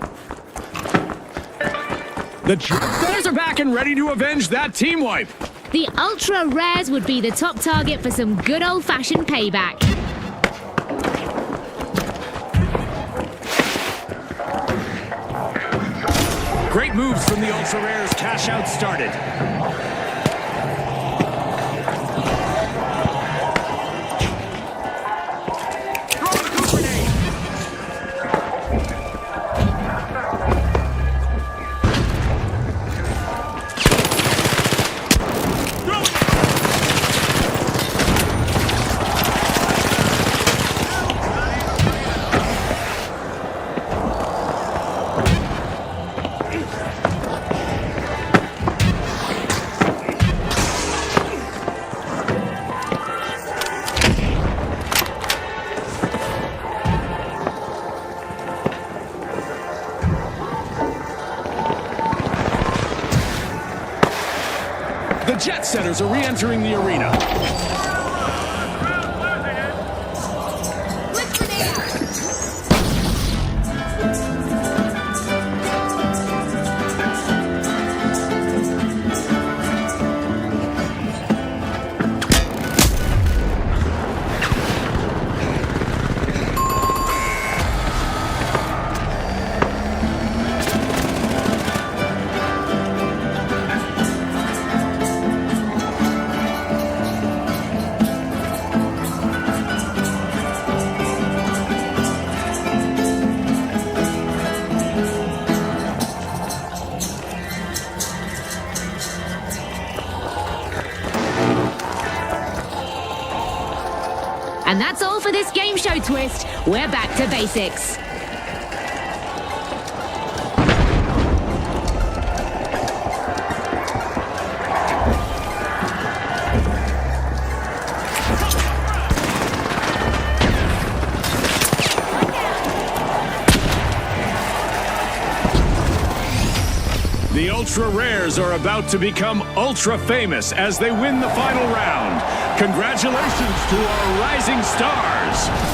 The Jet Setters are back and ready to avenge that team wipe. The Ultra Rares would be the top target for some good old-fashioned payback. Great moves from the Ultra Rares. Cash out started. Throw a coup grenade. Throw it. The Jet Setters are re-entering the arena. Blitz grenade! And that's all for this game show twist. We're back to basics. The Ultra Rares are about to become ultra famous as they win the final round. Congratulations to our rising stars.